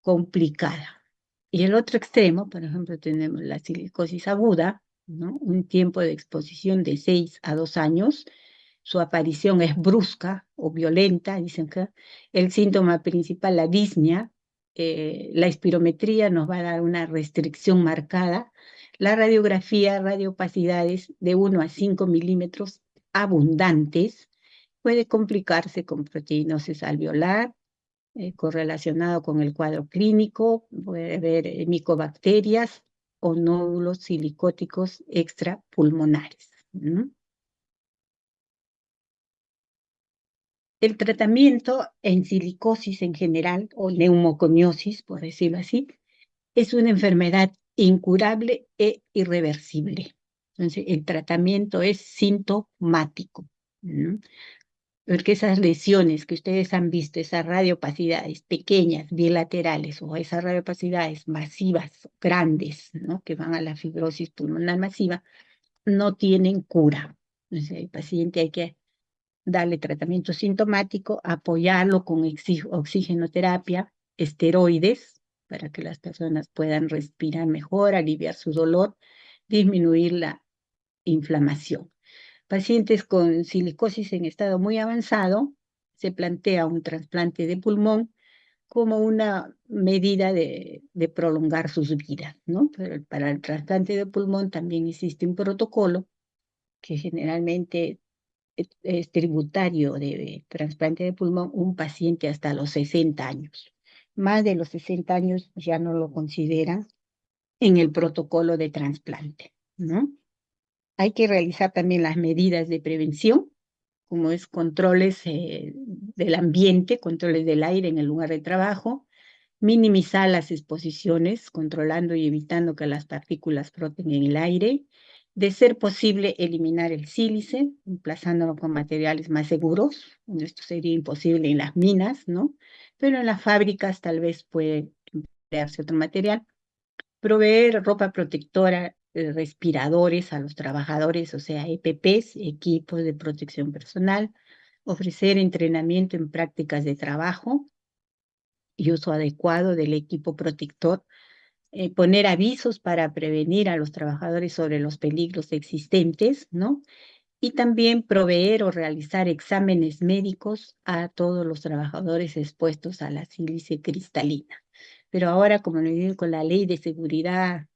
complicada. Y el otro extremo, por ejemplo, tenemos la silicosis aguda, ¿no? Un tiempo de exposición de 6 a 2 años. Su aparición es brusca o violenta, dicen que el síntoma principal, la disnea, la espirometría nos va a dar una restricción marcada, la radiografía, radiopacidades de 1 a 5 milímetros abundantes, puede complicarse con proteinosis alveolar, correlacionado con el cuadro clínico, puede haber micobacterias o nódulos silicóticos extrapulmonares. ¿No? El tratamiento en silicosis en general, o neumoconiosis, por decirlo así, es una enfermedad incurable e irreversible. Entonces, el tratamiento es sintomático, ¿no? Porque esas lesiones que ustedes han visto, esas radiopacidades pequeñas, bilaterales, o esas radiopacidades masivas, grandes, ¿no? Que van a la fibrosis pulmonar masiva, no tienen cura. Entonces, el paciente hay que darle tratamiento sintomático, apoyarlo con oxigenoterapia, esteroides, para que las personas puedan respirar mejor, aliviar su dolor, disminuir la inflamación. Pacientes con silicosis en estado muy avanzado, se plantea un trasplante de pulmón como una medida de prolongar sus vidas, ¿no? Pero para el trasplante de pulmón también existe un protocolo que generalmente es tributario de trasplante de pulmón un paciente hasta los 60 años. Más de los 60 años ya no lo consideran en el protocolo de trasplante, ¿no? Hay que realizar también las medidas de prevención, como es controles del ambiente, controles del aire en el lugar de trabajo, minimizar las exposiciones, controlando y evitando que las partículas floten en el aire, de ser posible eliminar el sílice, emplazándolo con materiales más seguros. Esto sería imposible en las minas, ¿no? Pero en las fábricas tal vez puede emplearse otro material. Proveer ropa protectora, respiradores a los trabajadores, o sea, EPPs, equipos de protección personal, ofrecer entrenamiento en prácticas de trabajo y uso adecuado del equipo protector, poner avisos para prevenir a los trabajadores sobre los peligros existentes, ¿no? Y también proveer o realizar exámenes médicos a todos los trabajadores expuestos a la sílice cristalina. Pero ahora, como le digo, con la ley de seguridad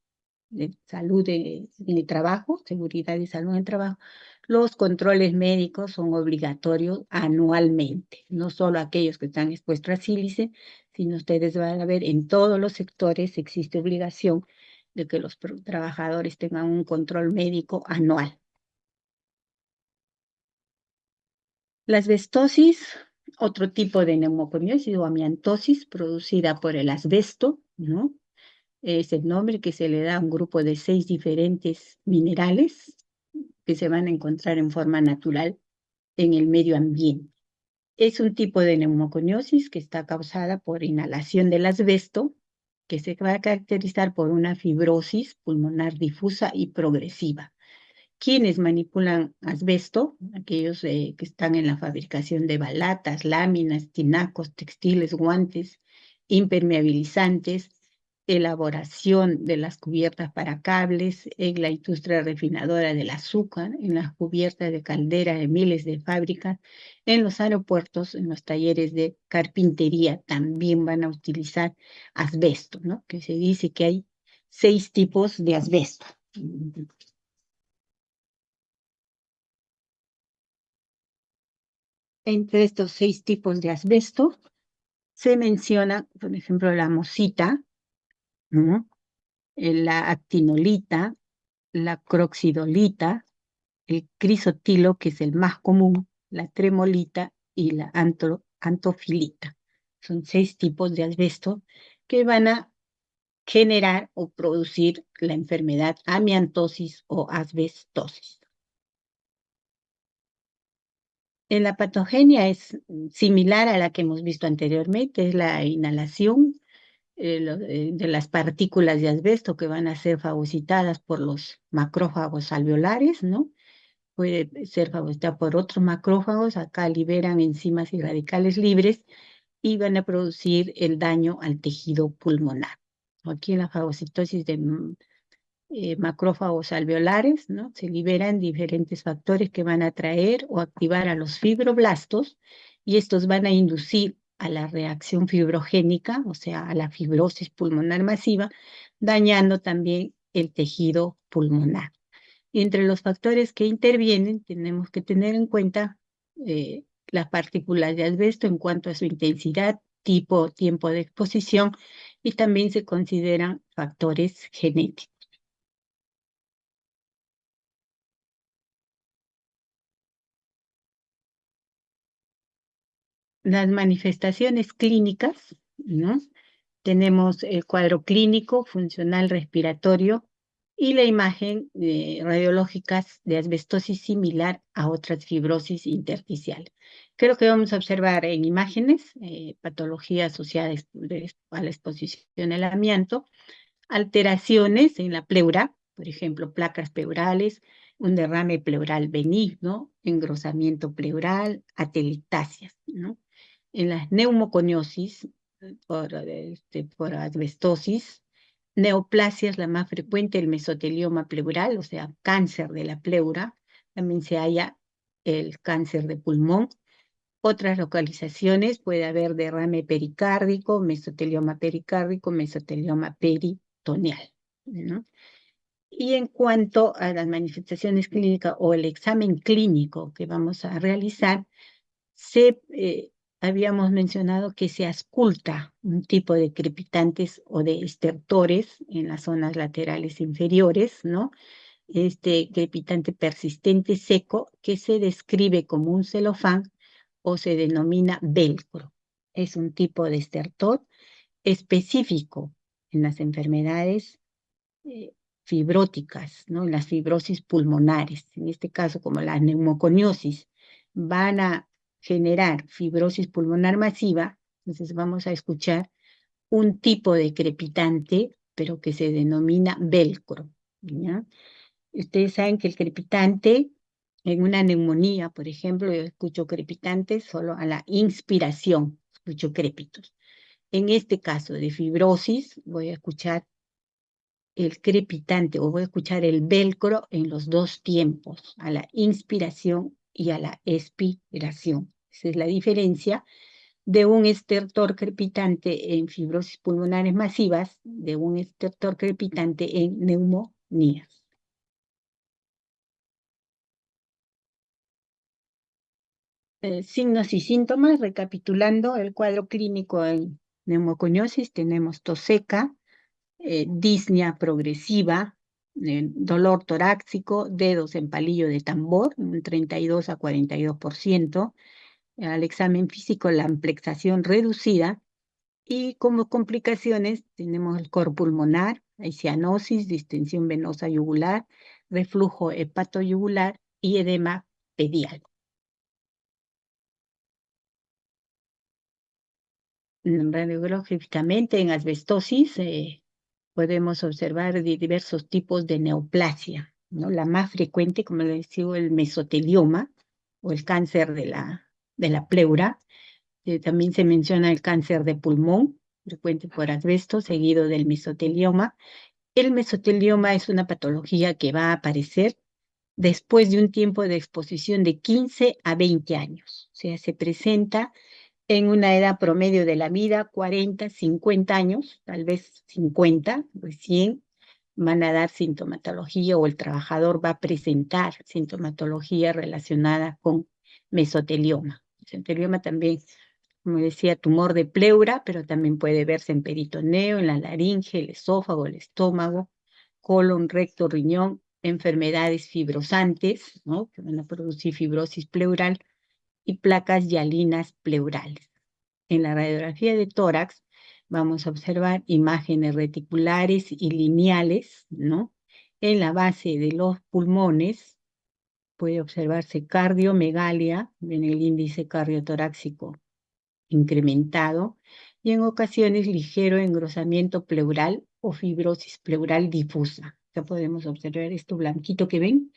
de salud en el trabajo, seguridad y salud en el trabajo, los controles médicos son obligatorios anualmente, no solo aquellos que están expuestos a sílice, sino ustedes van a ver en todos los sectores existe obligación de que los trabajadores tengan un control médico anual. La asbestosis, otro tipo de neumoconiosis o amiantosis producida por el asbesto, ¿no? Es el nombre que se le da a un grupo de 6 diferentes minerales que se van a encontrar en forma natural en el medio ambiente. Es un tipo de neumoconiosis que está causada por inhalación del asbesto, que se va a caracterizar por una fibrosis pulmonar difusa y progresiva. Quienes manipulan asbesto, aquellos que están en la fabricación de balatas, láminas, tinacos, textiles, guantes, impermeabilizantes, elaboración de las cubiertas para cables, en la industria refinadora del azúcar, en las cubiertas de caldera de miles de fábricas, en los aeropuertos, en los talleres de carpintería también van a utilizar asbesto, ¿no? Que se dice que hay 6 tipos de asbesto. Entre estos 6 tipos de asbesto se menciona, por ejemplo, la mosita, ¿no? La actinolita, la croxidolita, el crisotilo, que es el más común, la tremolita y la antofilita. Son 6 tipos de asbesto que van a generar o producir la enfermedad amiantosis o asbestosis. En la patogenia es similar a la que hemos visto anteriormente, es la inhalación de las partículas de asbesto que van a ser fagocitadas por los macrófagos alveolares, ¿no? Puede ser fagocitada por otros macrófagos, acá liberan enzimas y radicales libres y van a producir el daño al tejido pulmonar. Aquí en la fagocitosis de macrófagos alveolares, ¿no? Se liberan diferentes factores que van a atraer o activar a los fibroblastos y estos van a inducir a la reacción fibrogénica, o sea, a la fibrosis pulmonar masiva, dañando también el tejido pulmonar. Y entre los factores que intervienen, tenemos que tener en cuenta las partículas de asbesto en cuanto a su intensidad, tipo, tiempo de exposición y también se consideran factores genéticos. Las manifestaciones clínicas, ¿no? Tenemos el cuadro clínico, funcional, respiratorio y la imagen radiológicas de asbestosis similar a otras fibrosis intersticiales. Creo que vamos a observar en imágenes patología asociada a la exposición al amianto, alteraciones en la pleura, por ejemplo, placas pleurales, un derrame pleural benigno, engrosamiento pleural, atelectasias, ¿no? En las neumoconiosis, por asbestosis, neoplasia es la más frecuente, el mesotelioma pleural, o sea, cáncer de la pleura, también se halla el cáncer de pulmón. Otras localizaciones puede haber derrame pericárdico, mesotelioma peritoneal, ¿no? Y en cuanto a las manifestaciones clínicas o el examen clínico que vamos a realizar, habíamos mencionado que se ausculta un tipo de crepitantes o de estertores en las zonas laterales inferiores, ¿no? Este crepitante persistente seco que se describe como un celofán o se denomina velcro. Es un tipo de estertor específico en las enfermedades eh, fibróticas, ¿no? En las fibrosis pulmonares, en este caso como la neumoconiosis, van a generar fibrosis pulmonar masiva, entonces vamos a escuchar un tipo de crepitante, pero que se denomina velcro, ¿ya? Ustedes saben que el crepitante, en una neumonía, por ejemplo, yo escucho crepitantes solo a la inspiración, escucho crépitos. En este caso de fibrosis, voy a escuchar el crepitante o voy a escuchar el velcro en los 2 tiempos, a la inspiración y a la expiración. Esa es la diferencia de un estertor crepitante en fibrosis pulmonares masivas, de un estertor crepitante en neumonías. Signos y síntomas, recapitulando el cuadro clínico en neumoconiosis, tenemos tos seca, disnea progresiva, dolor torácico, dedos en palillo de tambor, un 32 a 42%, al examen físico la amplexación reducida y como complicaciones tenemos el cor pulmonar, hay cianosis, distensión venosa yugular, reflujo hepatoyugular y edema pedial. Radiológicamente en asbestosis podemos observar diversos tipos de neoplasia, ¿no? La más frecuente, como les decía, el mesotelioma o el cáncer de la pleura. También se menciona el cáncer de pulmón, frecuente por asbesto, seguido del mesotelioma. El mesotelioma es una patología que va a aparecer después de un tiempo de exposición de 15 a 20 años. O sea, se presenta en una edad promedio de la vida, 40, 50 años, tal vez 50, recién van a dar sintomatología o el trabajador va a presentar sintomatología relacionada con mesotelioma. Mesotelioma también, como decía, tumor de pleura, pero también puede verse en peritoneo, en la laringe, el esófago, el estómago, colon, recto, riñón, enfermedades fibrosantes, ¿no? Que van a producir fibrosis pleural y placas hialinas pleurales. En la radiografía de tórax vamos a observar imágenes reticulares y lineales, ¿no? En la base de los pulmones puede observarse cardiomegalia, en el índice cardiotorácico incrementado, y en ocasiones ligero engrosamiento pleural o fibrosis pleural difusa. Acá podemos observar esto blanquito que ven,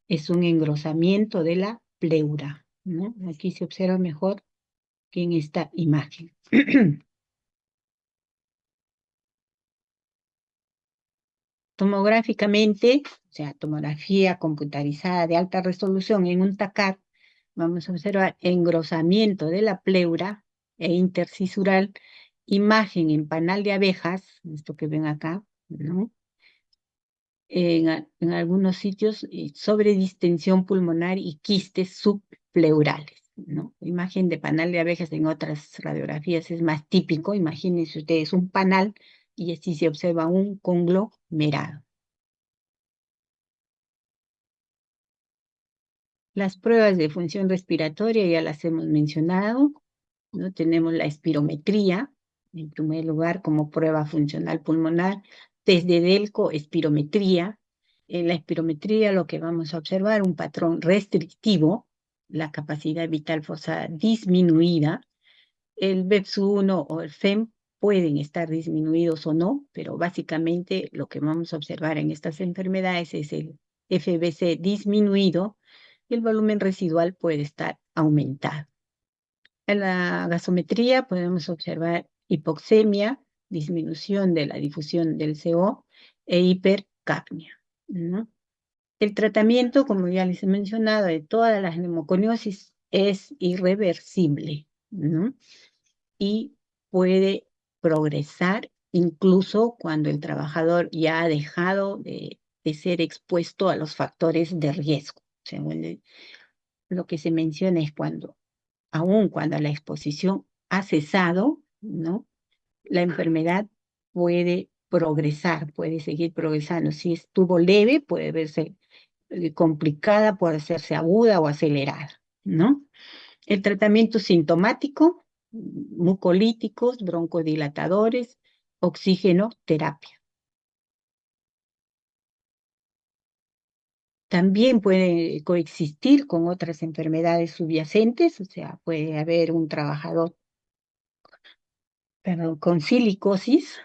es un engrosamiento de la pleura, ¿no? Aquí se observa mejor que en esta imagen. Tomográficamente, o sea, tomografía computarizada de alta resolución en un TACAR, vamos a observar engrosamiento de la pleura e intercisural, imagen en panal de abejas, esto que ven acá, ¿no? En algunos sitios, sobredistensión pulmonar y quistes subpleurales, ¿no? Imagen de panal de abejas en otras radiografías es más típico, imagínense ustedes un panal y así se observa un conglomerado. Las pruebas de función respiratoria ya las hemos mencionado, ¿no? Tenemos la espirometría, en primer lugar, como prueba funcional pulmonar, test de Delco, espirometría. En la espirometría lo que vamos a observar, un patrón restrictivo, la capacidad vital forzada disminuida. El BEPS-1 o el FEM pueden estar disminuidos o no, pero básicamente lo que vamos a observar en estas enfermedades es el FBC disminuido y el volumen residual puede estar aumentado. En la gasometría podemos observar hipoxemia, disminución de la difusión del CO e hipercapnia, ¿no? El tratamiento, como ya les he mencionado, de todas las neumoconiosis es irreversible, ¿no? Y puede progresar incluso cuando el trabajador ya ha dejado de ser expuesto a los factores de riesgo. O sea, bueno, lo que se menciona es aun cuando la exposición ha cesado, ¿no? La enfermedad puede progresar, puede seguir progresando. Si estuvo leve, puede verse complicada, puede hacerse aguda o acelerada, ¿no? El tratamiento sintomático, mucolíticos, broncodilatadores, oxígeno, terapia. También puede coexistir con otras enfermedades subyacentes, o sea, puede haber un trabajador, perdón, con silicosis,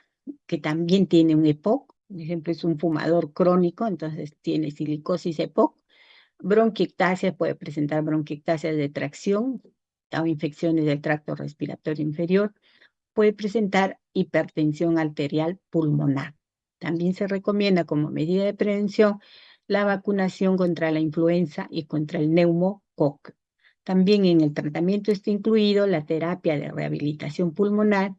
que también tiene un EPOC, por ejemplo, es un fumador crónico, entonces tiene silicosis EPOC. Bronquiectasia, puede presentar bronquiectasia de tracción o infecciones del tracto respiratorio inferior. Puede presentar hipertensión arterial pulmonar. También se recomienda como medida de prevención la vacunación contra la influenza y contra el neumococo. También en el tratamiento está incluido la terapia de rehabilitación pulmonar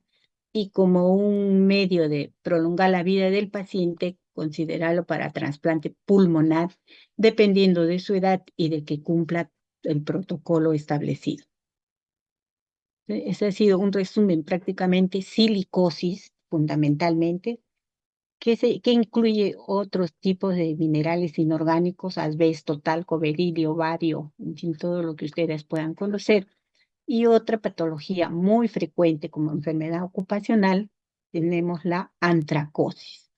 y como un medio de prolongar la vida del paciente, considerarlo para trasplante pulmonar, dependiendo de su edad y de que cumpla el protocolo establecido. Ese ha sido un resumen prácticamente silicosis, fundamentalmente, que incluye otros tipos de minerales inorgánicos, asbesto, talco, berilio, bario, en fin, todo lo que ustedes puedan conocer. Y otra patología muy frecuente como enfermedad ocupacional, tenemos la antracosis.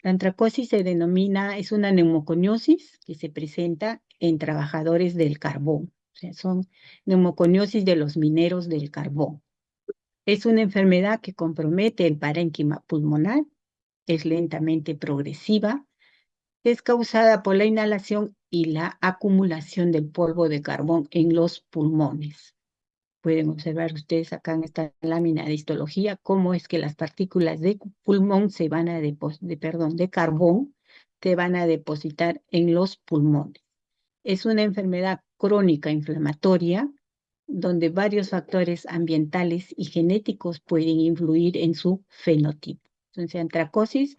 La antracosis se denomina, es una neumoconiosis que se presenta en trabajadores del carbón. O sea, son neumoconiosis de los mineros del carbón. Es una enfermedad que compromete el parénquima pulmonar, es lentamente progresiva, es causada por la inhalación y la acumulación del polvo de carbón en los pulmones. Pueden observar ustedes acá en esta lámina de histología cómo es que las partículas de pulmón se van a de carbón se van a depositar en los pulmones. Es una enfermedad crónica inflamatoria donde varios factores ambientales y genéticos pueden influir en su fenotipo. Entonces, antracosis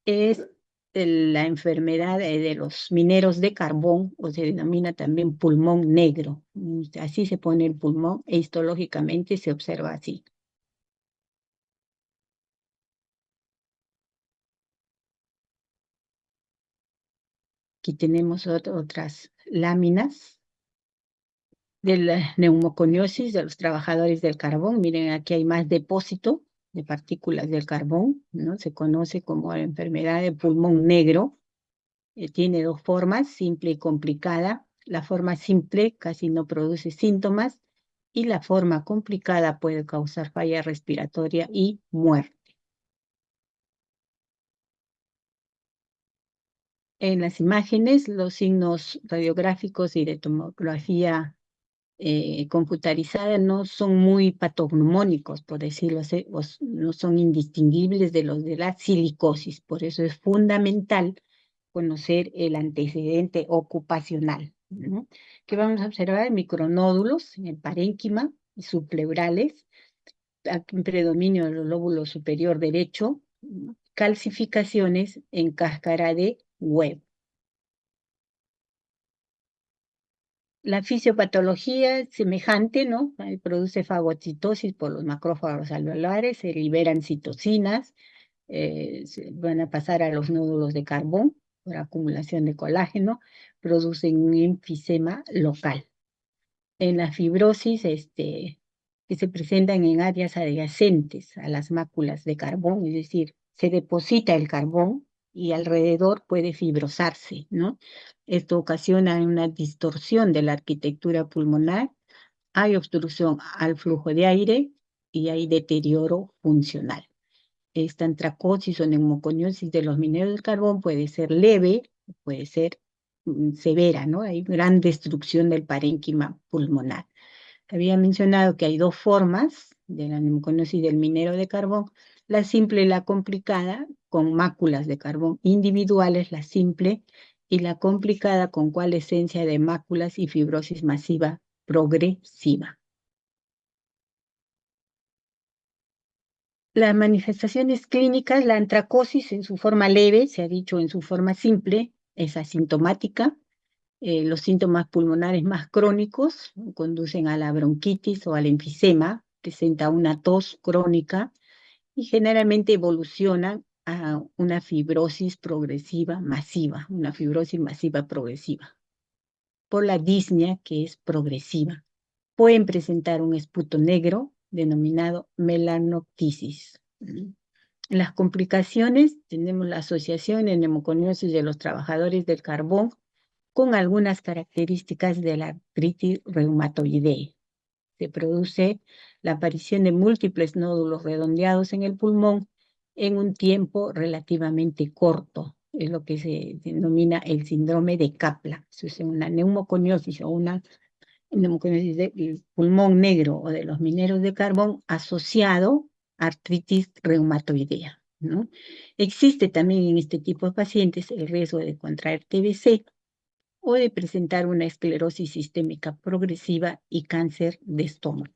es la enfermedad de los mineros de carbón, o se denomina también pulmón negro. Así se pone el pulmón e histológicamente se observa así. Aquí tenemos otras láminas de la neumoconiosis de los trabajadores del carbón. Miren, aquí hay más depósito de partículas del carbón, ¿no? Se conoce como la enfermedad de pulmón negro. Tiene dos formas, simple y complicada. La forma simple casi no produce síntomas y la forma complicada puede causar falla respiratoria y muerte. En las imágenes, los signos radiográficos y de tomografía computarizada no son muy patognomónicos, por decirlo así, no son indistinguibles de los de la silicosis. Por eso es fundamental conocer el antecedente ocupacional, ¿no? Que vamos a observar micronódulos en el parénquima y subpleurales, aquí en predominio del lóbulo superior derecho, ¿no? Calcificaciones en cáscara de huevo. La fisiopatología es semejante, ¿no? Produce fagocitosis por los macrófagos alveolares, se liberan citocinas, se van a pasar a los nódulos de carbón por acumulación de colágeno, producen un enfisema local. En la fibrosis, que se presentan en áreas adyacentes a las máculas de carbón, es decir, se deposita el carbón y alrededor puede fibrosarse, ¿no? Esto ocasiona una distorsión de la arquitectura pulmonar, hay obstrucción al flujo de aire y hay deterioro funcional. Esta antracosis o neumoconiosis de los mineros del carbón puede ser leve, puede ser severa, ¿no? Hay gran destrucción del parénquima pulmonar. Había mencionado que hay dos formas de la neumoconiosis del minero de carbón, la simple y la complicada, con máculas de carbón individuales, la simple, y la complicada con coalescencia de máculas y fibrosis masiva progresiva. Las manifestaciones clínicas, la antracosis en su forma leve, se ha dicho en su forma simple, es asintomática. Los síntomas pulmonares más crónicos conducen a la bronquitis o al enfisema, presenta una tos crónica y generalmente evolucionan a una fibrosis progresiva masiva, una fibrosis masiva progresiva, por la disnea que es progresiva. Pueden presentar un esputo negro denominado melanoctisis. En las complicaciones tenemos la asociación en neumoconiosis de los trabajadores del carbón con algunas características de la artritis reumatoidea. Se produce la aparición de múltiples nódulos redondeados en el pulmón en un tiempo relativamente corto. Es lo que se denomina el síndrome de Kaplan. Eso es una neumoconiosis o una neumoconiosis del pulmón negro o de los mineros de carbón asociado a artritis reumatoidea, ¿no? Existe también en este tipo de pacientes el riesgo de contraer TBC o de presentar una esclerosis sistémica progresiva y cáncer de estómago.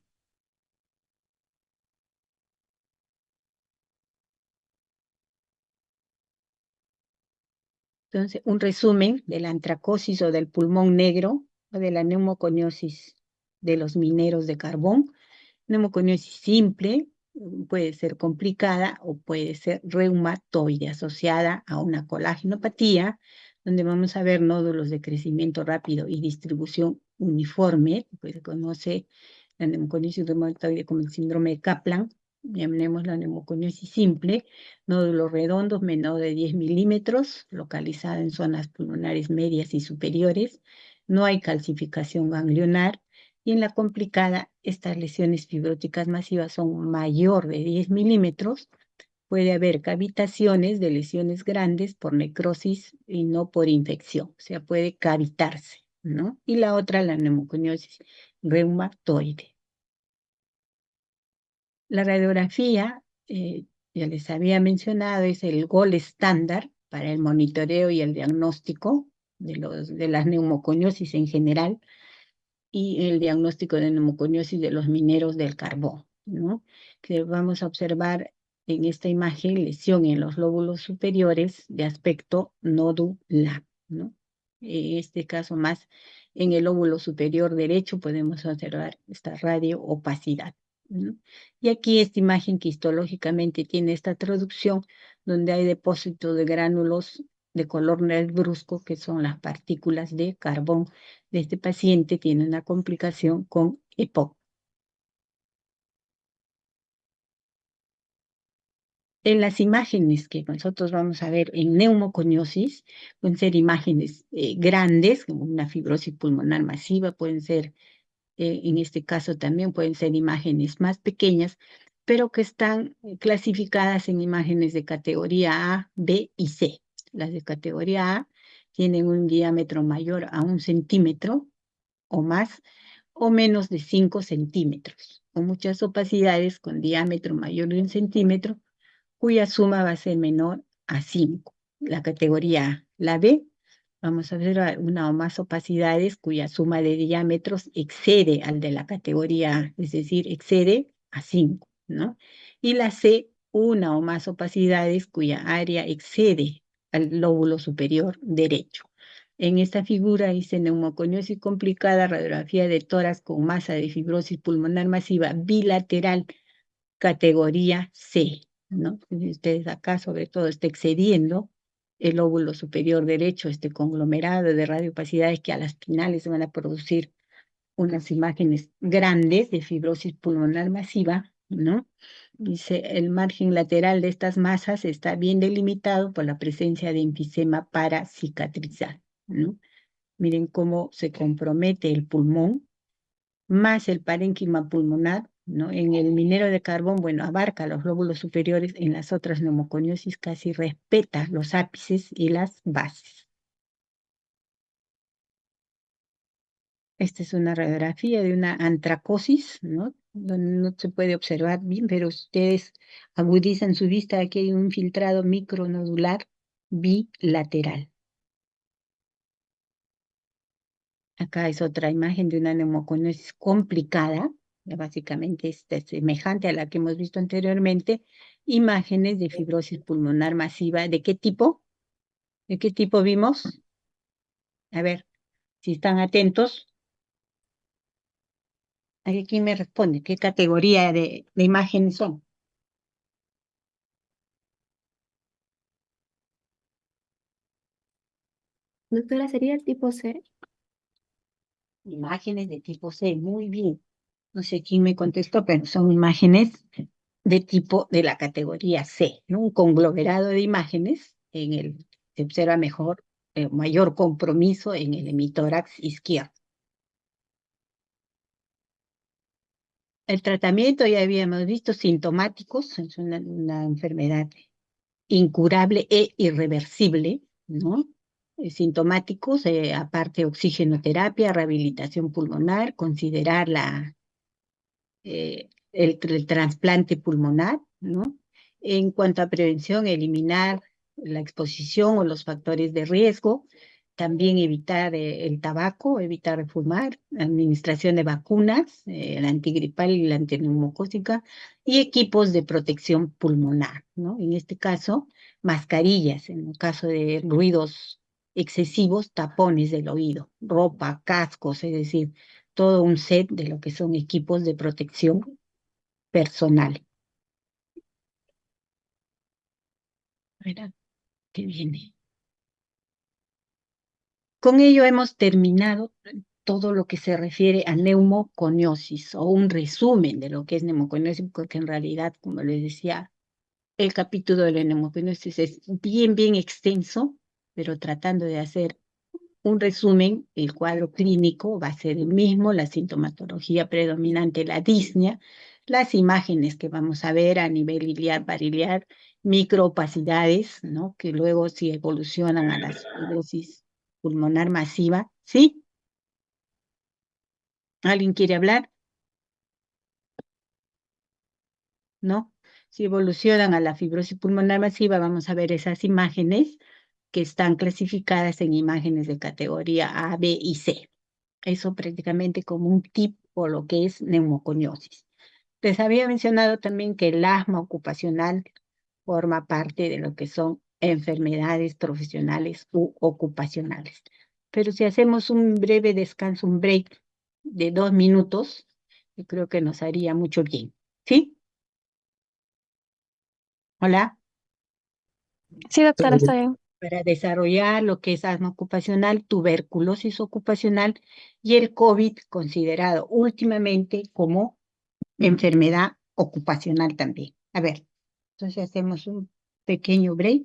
Entonces, un resumen de la antracosis o del pulmón negro o de la neumoconiosis de los mineros de carbón. Neumoconiosis simple, puede ser complicada o puede ser reumatoide asociada a una colágenopatía, donde vamos a ver nódulos de crecimiento rápido y distribución uniforme, pues se conoce la neumoconiosis reumatoide como el síndrome de Kaplan, llamemos la neumoconiosis simple, nódulos redondos menor de 10 milímetros, localizada en zonas pulmonares medias y superiores, no hay calcificación ganglionar, y en la complicada, estas lesiones fibróticas masivas son mayor de 10 milímetros. Puede haber cavitaciones de lesiones grandes por necrosis y no por infección. O sea, puede cavitarse, ¿no? Y la otra, la neumoconiosis reumatoide. La radiografía, ya les había mencionado, es el gold estándar para el monitoreo y el diagnóstico de las neumoconiosis en general y el diagnóstico de neumoconiosis de los mineros del carbón, ¿no? Que vamos a observar en esta imagen lesión en los lóbulos superiores de aspecto nodular, ¿no? En este caso más en el lóbulo superior derecho podemos observar esta radioopacidad, ¿no? Y aquí esta imagen que histológicamente tiene esta traducción donde hay depósito de gránulos de color negruzco, que son las partículas de carbón de este paciente. Tiene una complicación con EPOC. En las imágenes que nosotros vamos a ver en neumoconiosis, pueden ser imágenes grandes, como una fibrosis pulmonar masiva, pueden ser, en este caso también pueden ser imágenes más pequeñas, pero que están clasificadas en imágenes de categoría A, B y C. Las de categoría A tienen un diámetro mayor a 1 centímetro o más, o menos de 5 centímetros, o muchas opacidades con diámetro mayor de 1 centímetro, cuya suma va a ser menor a 5. La categoría A. La B, vamos a ver una o más opacidades cuya suma de diámetros excede al de la categoría A, es decir, excede a 5, ¿no? Y la C, una o más opacidades cuya área excede al lóbulo superior derecho. En esta figura dice neumoconiosis complicada, radiografía de tórax con masa de fibrosis pulmonar masiva bilateral, categoría C, ¿no? Si ustedes acá sobre todo está excediendo el lóbulo superior derecho, este conglomerado de radiopacidades que a las finales van a producir unas imágenes grandes de fibrosis pulmonar masiva, ¿no? Dice, el margen lateral de estas masas está bien delimitado por la presencia de enfisema para cicatrizar, ¿no? Miren cómo se compromete el pulmón, más el parénquima pulmonar, ¿no? En el minero de carbón, bueno, abarca los lóbulos superiores, en las otras neumoconiosis casi respeta los ápices y las bases. Esta es una radiografía de una antracosis, ¿no? Donde no se puede observar bien, pero ustedes agudizan su vista, aquí hay un filtrado micronodular bilateral. Acá es otra imagen de una neumoconiosis complicada, básicamente semejante a la que hemos visto anteriormente, imágenes de fibrosis pulmonar masiva. ¿De qué tipo? ¿De qué tipo vimos? A ver, si están atentos, aquí me responde, ¿qué categoría de imágenes son? Doctora, ¿sería el tipo C? Imágenes de tipo C, muy bien. No sé quién me contestó, pero son imágenes de tipo de la categoría C, ¿no? Un conglomerado de imágenes en el se observa mejor, mayor compromiso en el hemitórax izquierdo. El tratamiento ya habíamos visto sintomáticos, es una enfermedad incurable e irreversible, ¿no? Sintomáticos, aparte oxigenoterapia, rehabilitación pulmonar, considerar el trasplante pulmonar, ¿no? En cuanto a prevención, eliminar la exposición o los factores de riesgo, también evitar el tabaco, evitar fumar, administración de vacunas, la antigripal y la antineumocócica, y equipos de protección pulmonar, ¿no? En este caso, mascarillas, en el caso de ruidos excesivos, tapones del oído, ropa, cascos, es decir, todo un set de lo que son equipos de protección personal. Verá, que viene. Con ello hemos terminado todo lo que se refiere a neumoconiosis o un resumen de lo que es neumoconiosis, porque en realidad, como les decía, el capítulo de la neumoconiosis es bien, bien extenso, pero tratando de hacer un resumen, el cuadro clínico va a ser el mismo, la sintomatología predominante, la disnea, las imágenes que vamos a ver a nivel iliar, pariliar, microopacidades, ¿no? Que luego si evolucionan a la fibrosis pulmonar masiva. ¿Sí? ¿Alguien quiere hablar? ¿no? Si evolucionan a la fibrosis pulmonar masiva, vamos a ver esas imágenes que están clasificadas en imágenes de categoría A, B y C. Eso prácticamente como un tip o lo que es neumoconiosis. Les había mencionado también que el asma ocupacional forma parte de lo que son enfermedades profesionales u ocupacionales. Pero si hacemos un breve descanso, un break de 2 minutos, yo creo que nos haría mucho bien. ¿Sí? Hola. Sí, doctora, está bien. Para desarrollar lo que es asma ocupacional, tuberculosis ocupacional y el COVID considerado últimamente como enfermedad ocupacional también. A ver, entonces hacemos un pequeño break.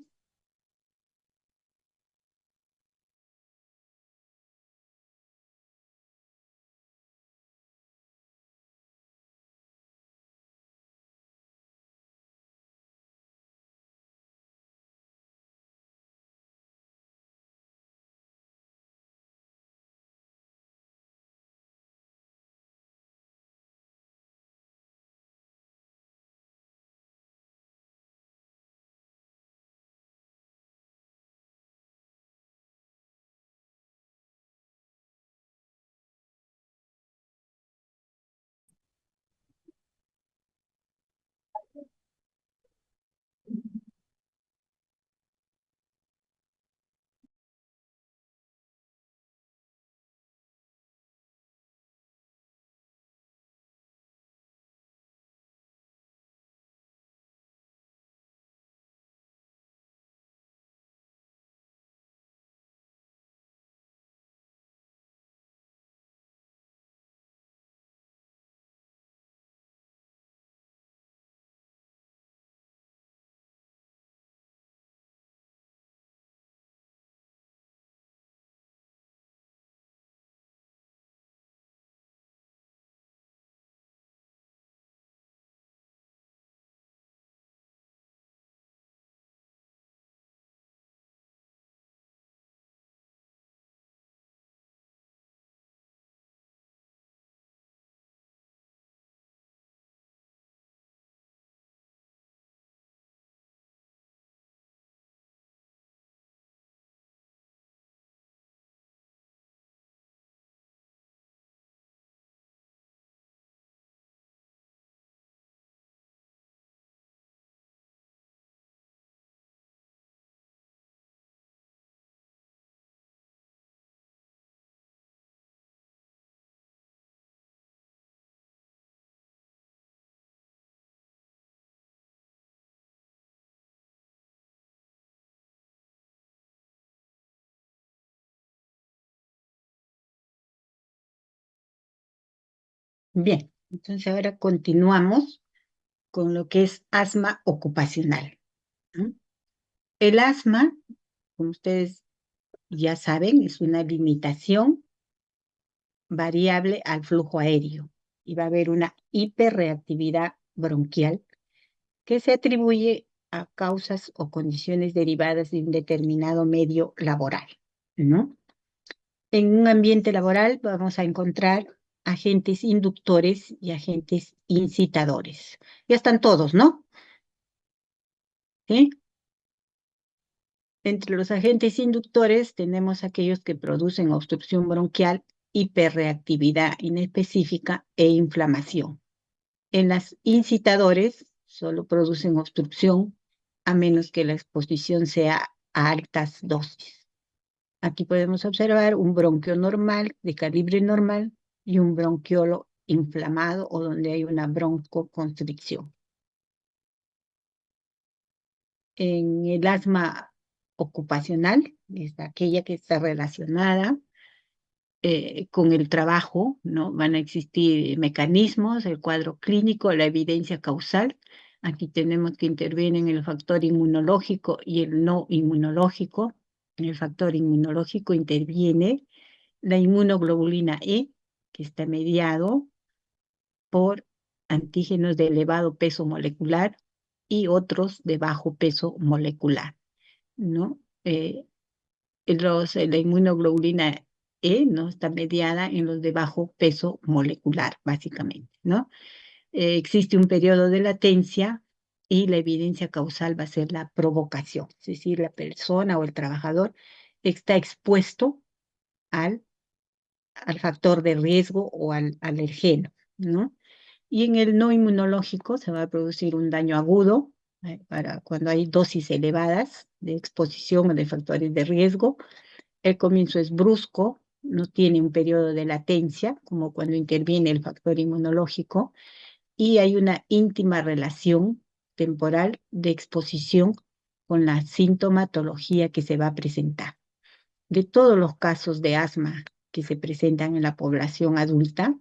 Bien, entonces ahora continuamos con lo que es asma ocupacional, ¿no? El asma, como ustedes ya saben, es una limitación variable al flujo aéreo y va a haber una hiperreactividad bronquial que se atribuye a causas o condiciones derivadas de un determinado medio laboral, ¿no? En un ambiente laboral vamos a encontrar agentes inductores y agentes incitadores. Ya están todos, ¿no? ¿Sí? Entre los agentes inductores tenemos aquellos que producen obstrucción bronquial, hiperreactividad inespecífica e inflamación. En las incitadores solo producen obstrucción a menos que la exposición sea a altas dosis. Aquí podemos observar un bronquio normal, de calibre normal, y un bronquiolo inflamado o donde hay una broncoconstricción. En el asma ocupacional, es aquella que está relacionada con el trabajo, ¿no? Van a existir mecanismos, el cuadro clínico, la evidencia causal. Aquí tenemos que intervienen el factor inmunológico y el no inmunológico. En el factor inmunológico interviene la inmunoglobulina E, que está mediado por antígenos de elevado peso molecular y otros de bajo peso molecular, ¿no? La inmunoglobulina E no está mediada en los de bajo peso molecular, básicamente, ¿no? existe un periodo de latencia y la evidencia causal va a ser la provocación, es decir, la persona o el trabajador está expuesto al, al factor de riesgo o al alergeno, ¿no? Y en el no inmunológico se va a producir un daño agudo para cuando hay dosis elevadas de exposición o de factores de riesgo. El comienzo es brusco, no tiene un periodo de latencia, como cuando interviene el factor inmunológico, y hay una íntima relación temporal de exposición con la sintomatología que se va a presentar. De todos los casos de asma que se presentan en la población adulta,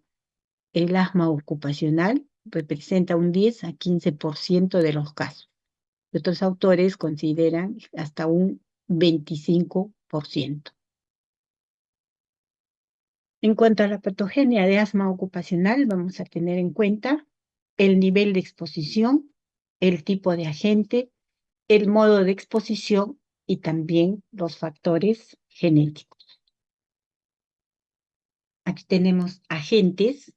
el asma ocupacional representa un 10 a 15% de los casos. Otros autores consideran hasta un 25%. En cuanto a la patogenia de asma ocupacional, vamos a tener en cuenta el nivel de exposición, el tipo de agente, el modo de exposición y también los factores genéticos. Aquí tenemos agentes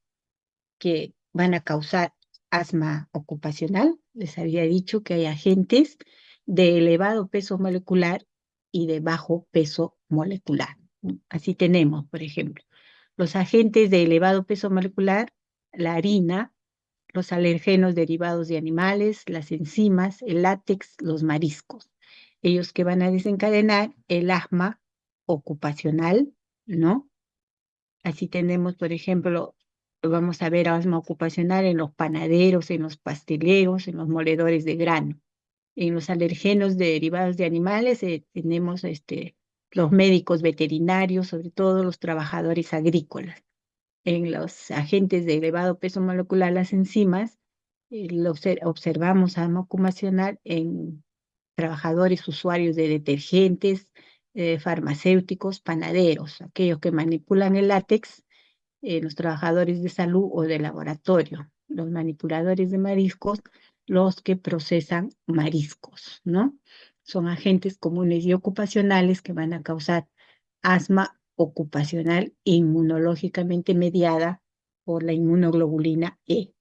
que van a causar asma ocupacional. Les había dicho que hay agentes de elevado peso molecular y de bajo peso molecular. Así tenemos, por ejemplo, los agentes de elevado peso molecular, la harina, los alergenos derivados de animales, las enzimas, el látex, los mariscos. Ellos que van a desencadenar el asma ocupacional, ¿no? Así tenemos, por ejemplo, vamos a ver asma ocupacional en los panaderos, en los pasteleros, en los moledores de grano. En los alergenos derivados de animales tenemos los médicos veterinarios, sobre todo los trabajadores agrícolas. En los agentes de elevado peso molecular, las enzimas, observamos asma ocupacional en trabajadores usuarios de detergentes, farmacéuticos, panaderos, aquellos que manipulan el látex, los trabajadores de salud o de laboratorio, los manipuladores de mariscos, los que procesan mariscos, ¿no? Son agentes comunes y ocupacionales que van a causar asma ocupacional inmunológicamente mediada por la inmunoglobulina E.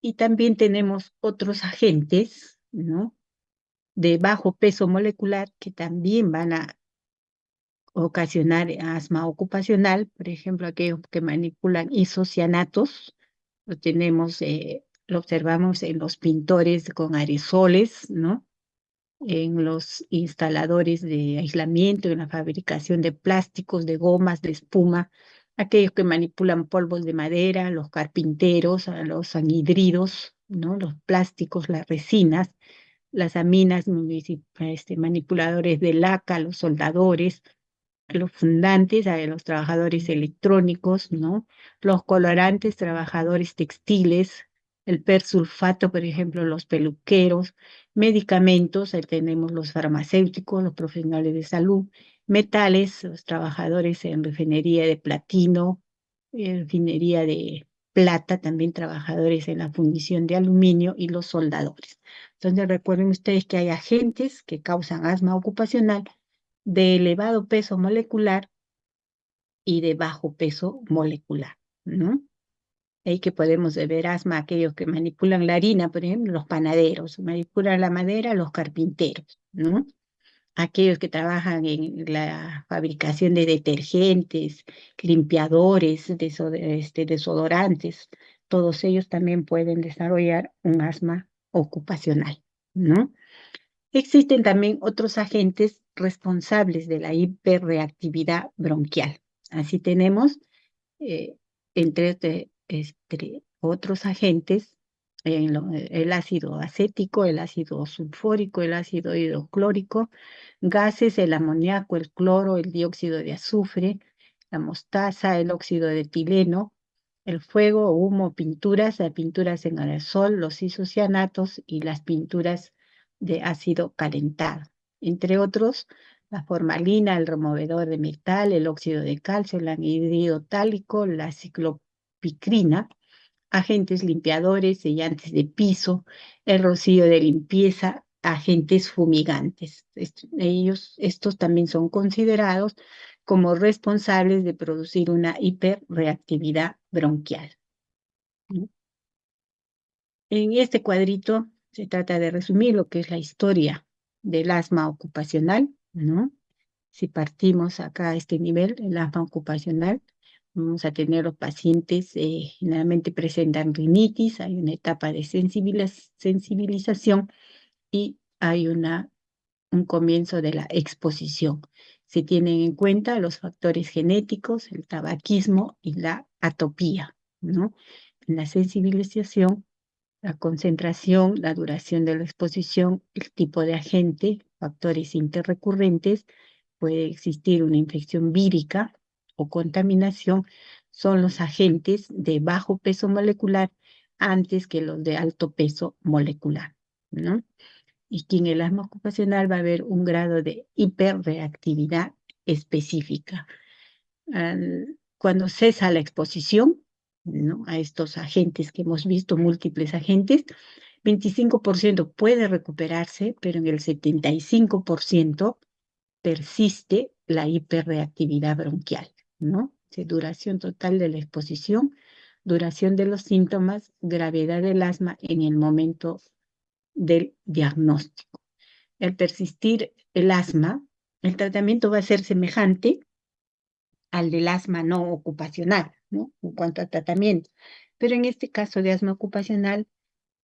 Y también tenemos otros agentes, ¿no? De bajo peso molecular que también van a ocasionar asma ocupacional, por ejemplo, aquellos que manipulan isocianatos, lo observamos en los pintores con aerosoles, ¿no? En los instaladores de aislamiento, en la fabricación de plásticos, de gomas, de espuma, aquellos que manipulan polvos de madera, los carpinteros, a los anhidridos, ¿no? Los plásticos, las resinas, las aminas, manipuladores de laca, los soldadores, los fundantes, a los trabajadores electrónicos, ¿no? Los colorantes, trabajadores textiles, el persulfato, por ejemplo, los peluqueros, medicamentos, ahí tenemos los farmacéuticos, los profesionales de salud, metales, los trabajadores en refinería de platino, refinería de plata, también trabajadores en la fundición de aluminio y los soldadores. Entonces recuerden ustedes que hay agentes que causan asma ocupacional de elevado peso molecular y de bajo peso molecular, ¿no? Ahí que podemos ver asma, aquellos que manipulan la harina, por ejemplo, los panaderos, manipulan la madera, los carpinteros, ¿no? Aquellos que trabajan en la fabricación de detergentes, limpiadores, desodorantes, todos ellos también pueden desarrollar un asma ocupacional, ¿no? Existen también otros agentes responsables de la hiperreactividad bronquial. Así tenemos, eh, entre otros agentes, el ácido acético, el ácido sulfúrico, el ácido hidroclórico, gases, el amoníaco, el cloro, el dióxido de azufre, la mostaza, el óxido de etileno, el fuego, humo, pinturas, pinturas en aerosol, los isocianatos y las pinturas de ácido calentado. Entre otros, la formalina, el removedor de metal, el óxido de calcio, el anhídrido tálico, la ciclopicrina, agentes limpiadores, sellantes de piso, el rocío de limpieza, agentes fumigantes. Estos también son considerados como responsables de producir una hiperreactividad bronquial. ¿no? En este cuadrito se trata de resumir lo que es la historia del asma ocupacional, ¿no? Si partimos acá a este nivel, el asma ocupacional, vamos a tener los pacientes, generalmente presentan rinitis, hay una etapa de sensibilización y hay un comienzo de la exposición. Se tienen en cuenta los factores genéticos, el tabaquismo y la atopía, ¿no? En la sensibilización, la concentración, la duración de la exposición, el tipo de agente, factores interrecurrentes, puede existir una infección vírica o contaminación, son los agentes de bajo peso molecular antes que los de alto peso molecular, ¿no? Y que en el asma ocupacional va a haber un grado de hiperreactividad específica. Cuando cesa la exposición, ¿no?, a estos agentes que hemos visto, múltiples agentes, 25% puede recuperarse, pero en el 75% persiste la hiperreactividad bronquial, ¿no? Duración total de la exposición, duración de los síntomas, gravedad del asma en el momento del diagnóstico. Al persistir el asma, el tratamiento va a ser semejante al del asma no ocupacional, ¿no?, en cuanto a tratamiento. Pero en este caso de asma ocupacional,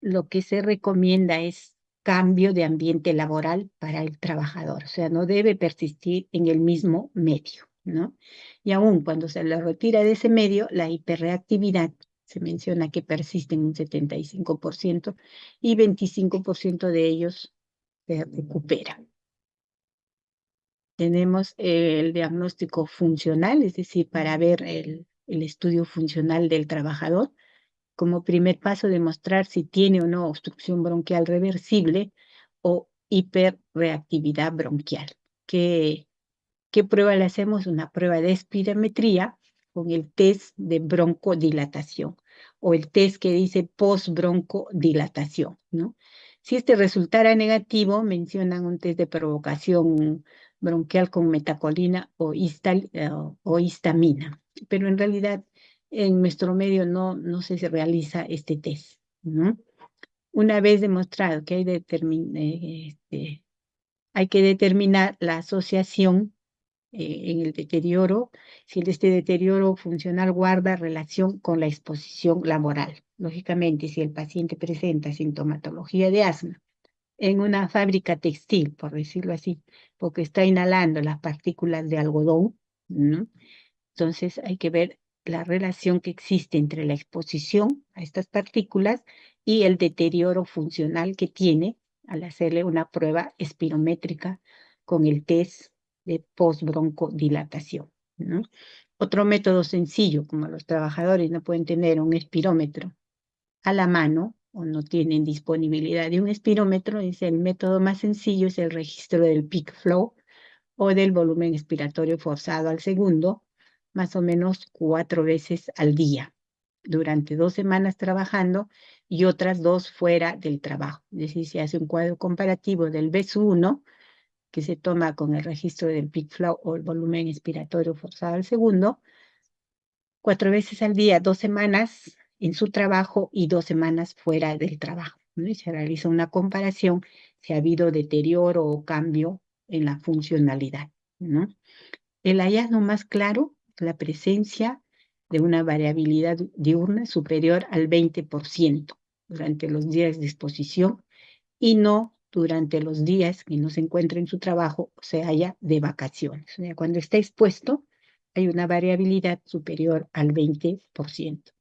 lo que se recomienda es cambio de ambiente laboral para el trabajador, o sea, no debe persistir en el mismo medio, ¿no? Y aún cuando se le retira de ese medio, la hiperreactividad se menciona que persiste en un 75% y 25% de ellos se recupera. Tenemos el diagnóstico funcional, es decir, para ver el estudio funcional del trabajador. Como primer paso, demostrar si tiene o no obstrucción bronquial reversible o hiperreactividad bronquial. ¿Qué prueba le hacemos? Una prueba de espirometría con el test de broncodilatación o el test que dice postbroncodilatación, ¿no? Si este resultara negativo, mencionan un test de provocación bronquial con metacolina o histamina, pero en realidad en nuestro medio no se realiza este test, ¿no? Una vez demostrado que hay que determinar la asociación en el deterioro, si este deterioro funcional guarda relación con la exposición laboral. Lógicamente, si el paciente presenta sintomatología de asma en una fábrica textil, por decirlo así, porque está inhalando las partículas de algodón, ¿no?, entonces hay que ver la relación que existe entre la exposición a estas partículas y el deterioro funcional que tiene al hacerle una prueba espirométrica con el test de postbroncodilatación, ¿no? Otro método sencillo, como los trabajadores no pueden tener un espirómetro a la mano o no tienen disponibilidad de un espirómetro, es el método más sencillo, es el registro del peak flow o del volumen expiratorio forzado al segundo, más o menos 4 veces al día, durante 2 semanas trabajando y otras 2 fuera del trabajo. Es decir, se hace un cuadro comparativo del BES1, que se toma con el registro del peak flow o el volumen expiratorio forzado al segundo, 4 veces al día, 2 semanas en su trabajo y 2 semanas fuera del trabajo, ¿no? Y se realiza una comparación si ha habido deterioro o cambio en la funcionalidad, ¿no? El hallazgo más claro es la presencia de una variabilidad diurna superior al 20% durante los días de exposición y no durante los días que no se encuentra en su trabajo o se haya de vacaciones. O sea, cuando está expuesto, hay una variabilidad superior al 20%.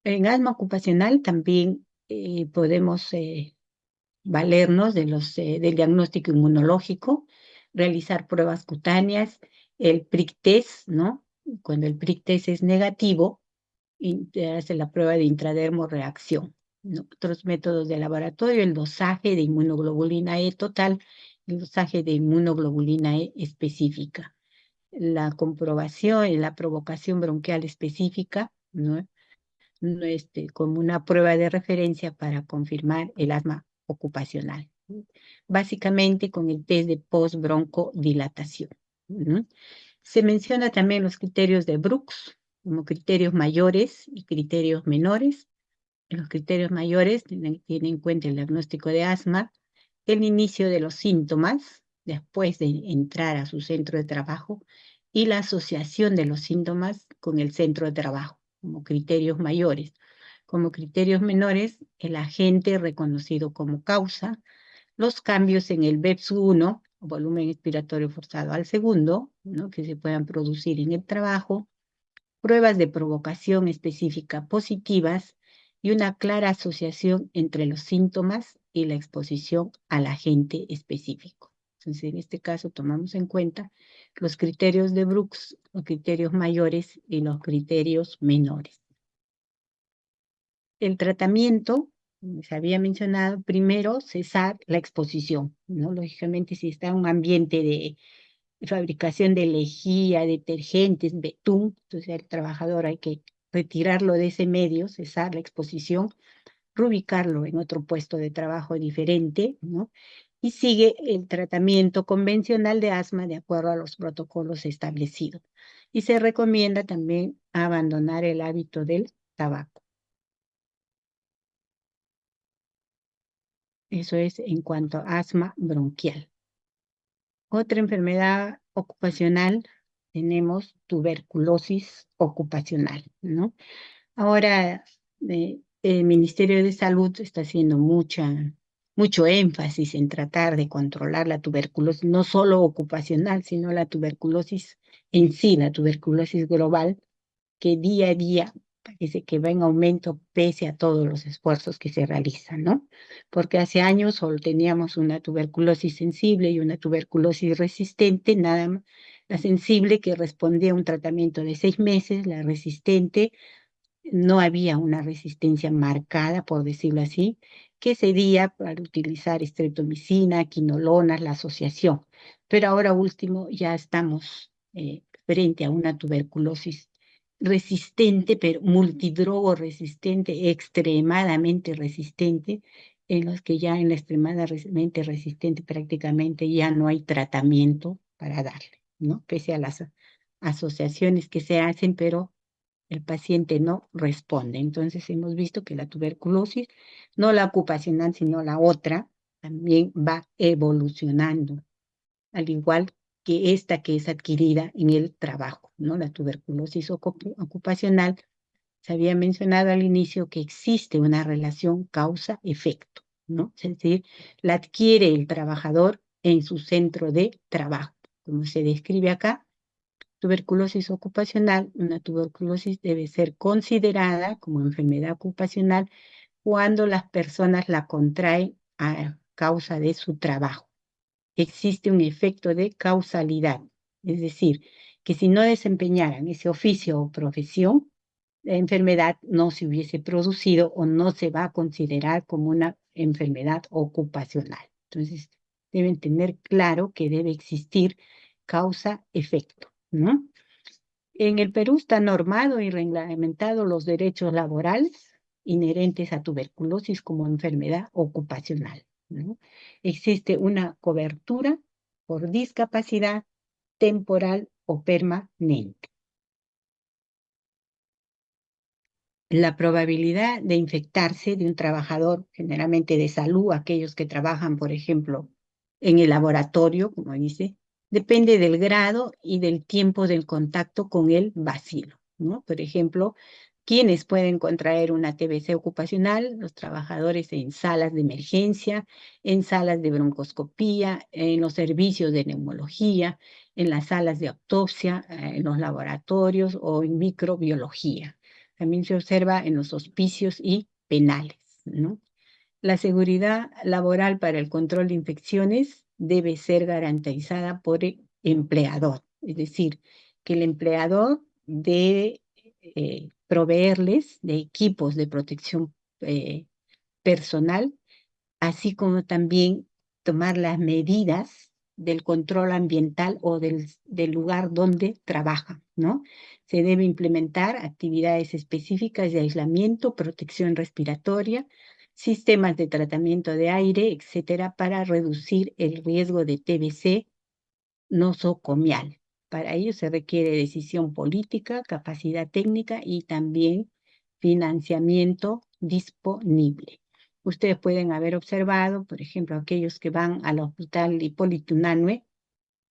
En asma ocupacional también podemos valernos del diagnóstico inmunológico, realizar pruebas cutáneas, el prick test, ¿no? Cuando el prick test es negativo, hace la prueba de intradermo reacción, ¿no? Otros métodos de laboratorio, el dosaje de inmunoglobulina E total, el dosaje de inmunoglobulina E específica, la comprobación y la provocación bronquial específica, ¿no? Como una prueba de referencia para confirmar el asma ocupacional, ¿no? Básicamente con el test de postbroncodilatación, ¿no? Se menciona también los criterios de Brooks, como criterios mayores y criterios menores. Los criterios mayores tienen en cuenta el diagnóstico de asma, el inicio de los síntomas después de entrar a su centro de trabajo y la asociación de los síntomas con el centro de trabajo como criterios mayores. Como criterios menores, el agente reconocido como causa, los cambios en el BEPS-1, volumen expiratorio forzado al segundo, ¿no?, que se puedan producir en el trabajo, pruebas de provocación específica positivas y una clara asociación entre los síntomas y la exposición al agente específico. Entonces, en este caso tomamos en cuenta los criterios de Brooks, los criterios mayores y los criterios menores. El tratamiento, como se había mencionado, primero cesar la exposición, ¿no? Lógicamente, si está en un ambiente de fabricación de lejía, detergentes, betún, entonces el trabajador hay que retirarlo de ese medio, cesar la exposición, reubicarlo en otro puesto de trabajo diferente, ¿no? Y sigue el tratamiento convencional de asma de acuerdo a los protocolos establecidos. Y se recomienda también abandonar el hábito del tabaco. Eso es en cuanto a asma bronquial. Otra enfermedad ocupacional, tenemos tuberculosis ocupacional, ¿no? Ahora, el Ministerio de Salud está haciendo mucho énfasis en tratar de controlar la tuberculosis, no solo ocupacional, sino la tuberculosis en sí, la tuberculosis global, que día a día parece que va en aumento pese a todos los esfuerzos que se realizan, ¿no? Porque hace años solo teníamos una tuberculosis sensible y una tuberculosis resistente, nada más. La sensible que respondía a un tratamiento de 6 meses, la resistente no había una resistencia marcada, por decirlo así, que cedía para utilizar streptomicina, quinolonas, la asociación. Pero ahora último ya estamos frente a una tuberculosis resistente, pero multidrogo resistente, extremadamente resistente, en los que ya en la extremadamente resistente prácticamente ya no hay tratamiento para darle, ¿no? Pese a las asociaciones que se hacen, pero el paciente no responde. Entonces hemos visto que la tuberculosis, no la ocupacional, sino la otra, también va evolucionando, al igual que esta que es adquirida en el trabajo, ¿no? La tuberculosis ocupacional, se había mencionado al inicio que existe una relación causa-efecto, ¿no? Es decir, la adquiere el trabajador en su centro de trabajo, como se describe acá. Tuberculosis ocupacional, una tuberculosis debe ser considerada como enfermedad ocupacional cuando las personas la contraen a causa de su trabajo. Existe un efecto de causalidad, es decir, que si no desempeñaran ese oficio o profesión, la enfermedad no se hubiese producido o no se va a considerar como una enfermedad ocupacional. Entonces, deben tener claro que debe existir causa-efecto, ¿no? En el Perú está normado y reglamentado los derechos laborales inherentes a tuberculosis como enfermedad ocupacional, ¿no? Existe una cobertura por discapacidad temporal o permanente. La probabilidad de infectarse de un trabajador, generalmente de salud, aquellos que trabajan, por ejemplo, en el laboratorio, como dice, depende del grado y del tiempo del contacto con el bacilo, ¿no? Por ejemplo, ¿quiénes pueden contraer una TBC ocupacional? Los trabajadores en salas de emergencia, en salas de broncoscopía, en los servicios de neumología, en las salas de autopsia, en los laboratorios o en microbiología. También se observa en los hospicios y penales, ¿no? La seguridad laboral para el control de infecciones debe ser garantizada por el empleador, es decir, que el empleador debe proveerles de equipos de protección personal, así como también tomar las medidas del control ambiental o del lugar donde trabaja, ¿no? Se debe implementar actividades específicas de aislamiento, protección respiratoria, sistemas de tratamiento de aire, etcétera, para reducir el riesgo de TBC nosocomial. Para ello se requiere decisión política, capacidad técnica y también financiamiento disponible. Ustedes pueden haber observado, por ejemplo, aquellos que van al hospital Hipólito Unanue,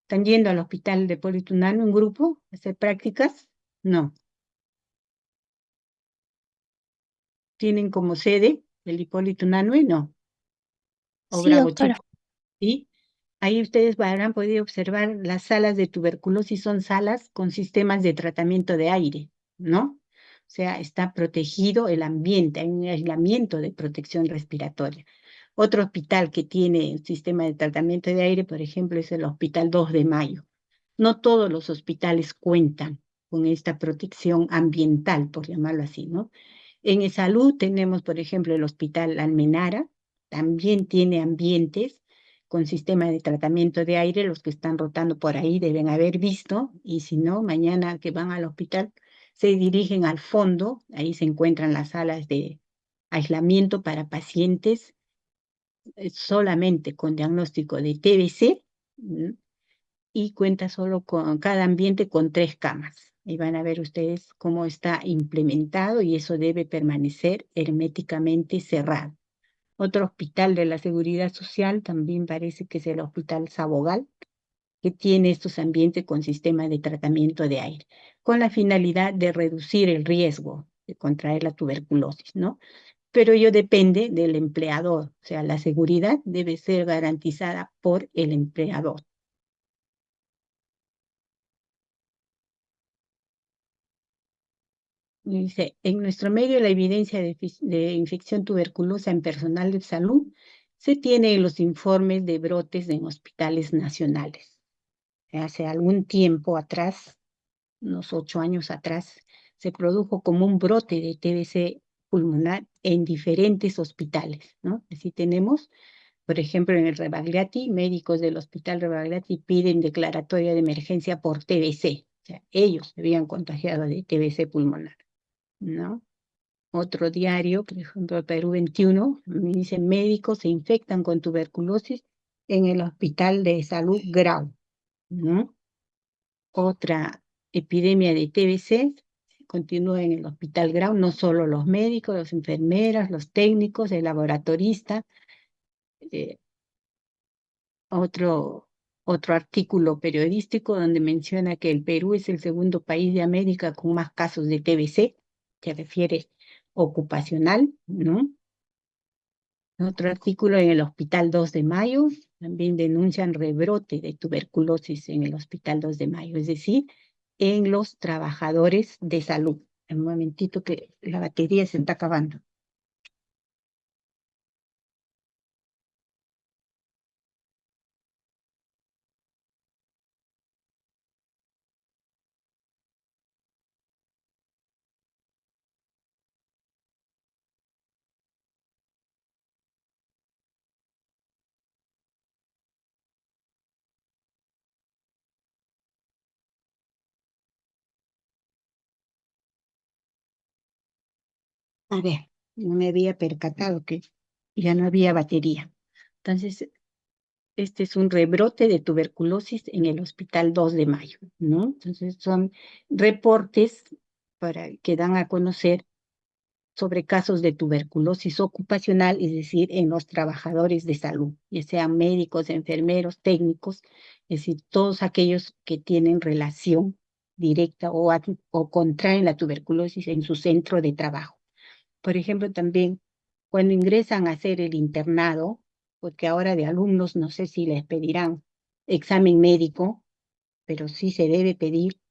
¿están yendo al hospital de Hipólito Unanue en grupo a hacer prácticas? No. ¿Tienen como sede el Hipólito Unanue? No. O Sí, Bravo doctora. Chico, ¿sí? Ahí ustedes habrán podido observar las salas de tuberculosis, son salas con sistemas de tratamiento de aire, ¿no? O sea, está protegido el ambiente, hay un aislamiento de protección respiratoria. Otro hospital que tiene un sistema de tratamiento de aire, por ejemplo, es el Hospital 2 de Mayo. No todos los hospitales cuentan con esta protección ambiental, por llamarlo así, ¿no? En salud tenemos, por ejemplo, el Hospital Almenara, también tiene ambientes con sistema de tratamiento de aire, los que están rotando por ahí deben haber visto, y si no, mañana que van al hospital, se dirigen al fondo, ahí se encuentran las salas de aislamiento para pacientes solamente con diagnóstico de TBC, y cuenta solo con cada ambiente con 3 camas. Y van a ver ustedes cómo está implementado y eso debe permanecer herméticamente cerrado. Otro hospital de la Seguridad Social también parece que es el Hospital Sabogal, que tiene estos ambientes con sistema de tratamiento de aire, con la finalidad de reducir el riesgo de contraer la tuberculosis, ¿no? Pero ello depende del empleador, o sea, la seguridad debe ser garantizada por el empleador. Dice, en nuestro medio la evidencia de infección tuberculosa en personal de salud se tiene en los informes de brotes en hospitales nacionales. Hace algún tiempo atrás, unos 8 años atrás, se produjo como un brote de TBC pulmonar en diferentes hospitales, ¿no? Así tenemos, por ejemplo, en el Rebagliati, médicos del Hospital Rebagliati piden declaratoria de emergencia por TBC. O sea, ellos se habían contagiado de TBC pulmonar, ¿no? Otro diario, por ejemplo, Perú 21, me dice médicos se infectan con tuberculosis en el Hospital de Salud Grau, ¿no? Otra epidemia de TBC continúa en el Hospital Grau, no solo los médicos, las enfermeras, los técnicos, el laboratorista. eh, otro, otro artículo periodístico donde menciona que el Perú es el segundo país de América con más casos de TBC, que refiere ocupacional, ¿no? Otro artículo en el Hospital 2 de Mayo, también denuncian rebrote de tuberculosis en el Hospital 2 de Mayo, es decir, en los trabajadores de salud. Un momentito que la batería se está acabando. A ver, no me había percatado que ya no había batería. Entonces, este es un rebrote de tuberculosis en el Hospital 2 de Mayo, ¿no? Entonces, son reportes que dan a conocer sobre casos de tuberculosis ocupacional, es decir, en los trabajadores de salud, ya sean médicos, enfermeros, técnicos, es decir, todos aquellos que tienen relación directa o contraen la tuberculosis en su centro de trabajo. Por ejemplo, también cuando ingresan a hacer el internado, porque ahora de alumnos no sé si les pedirán examen médico, pero sí se debe pedir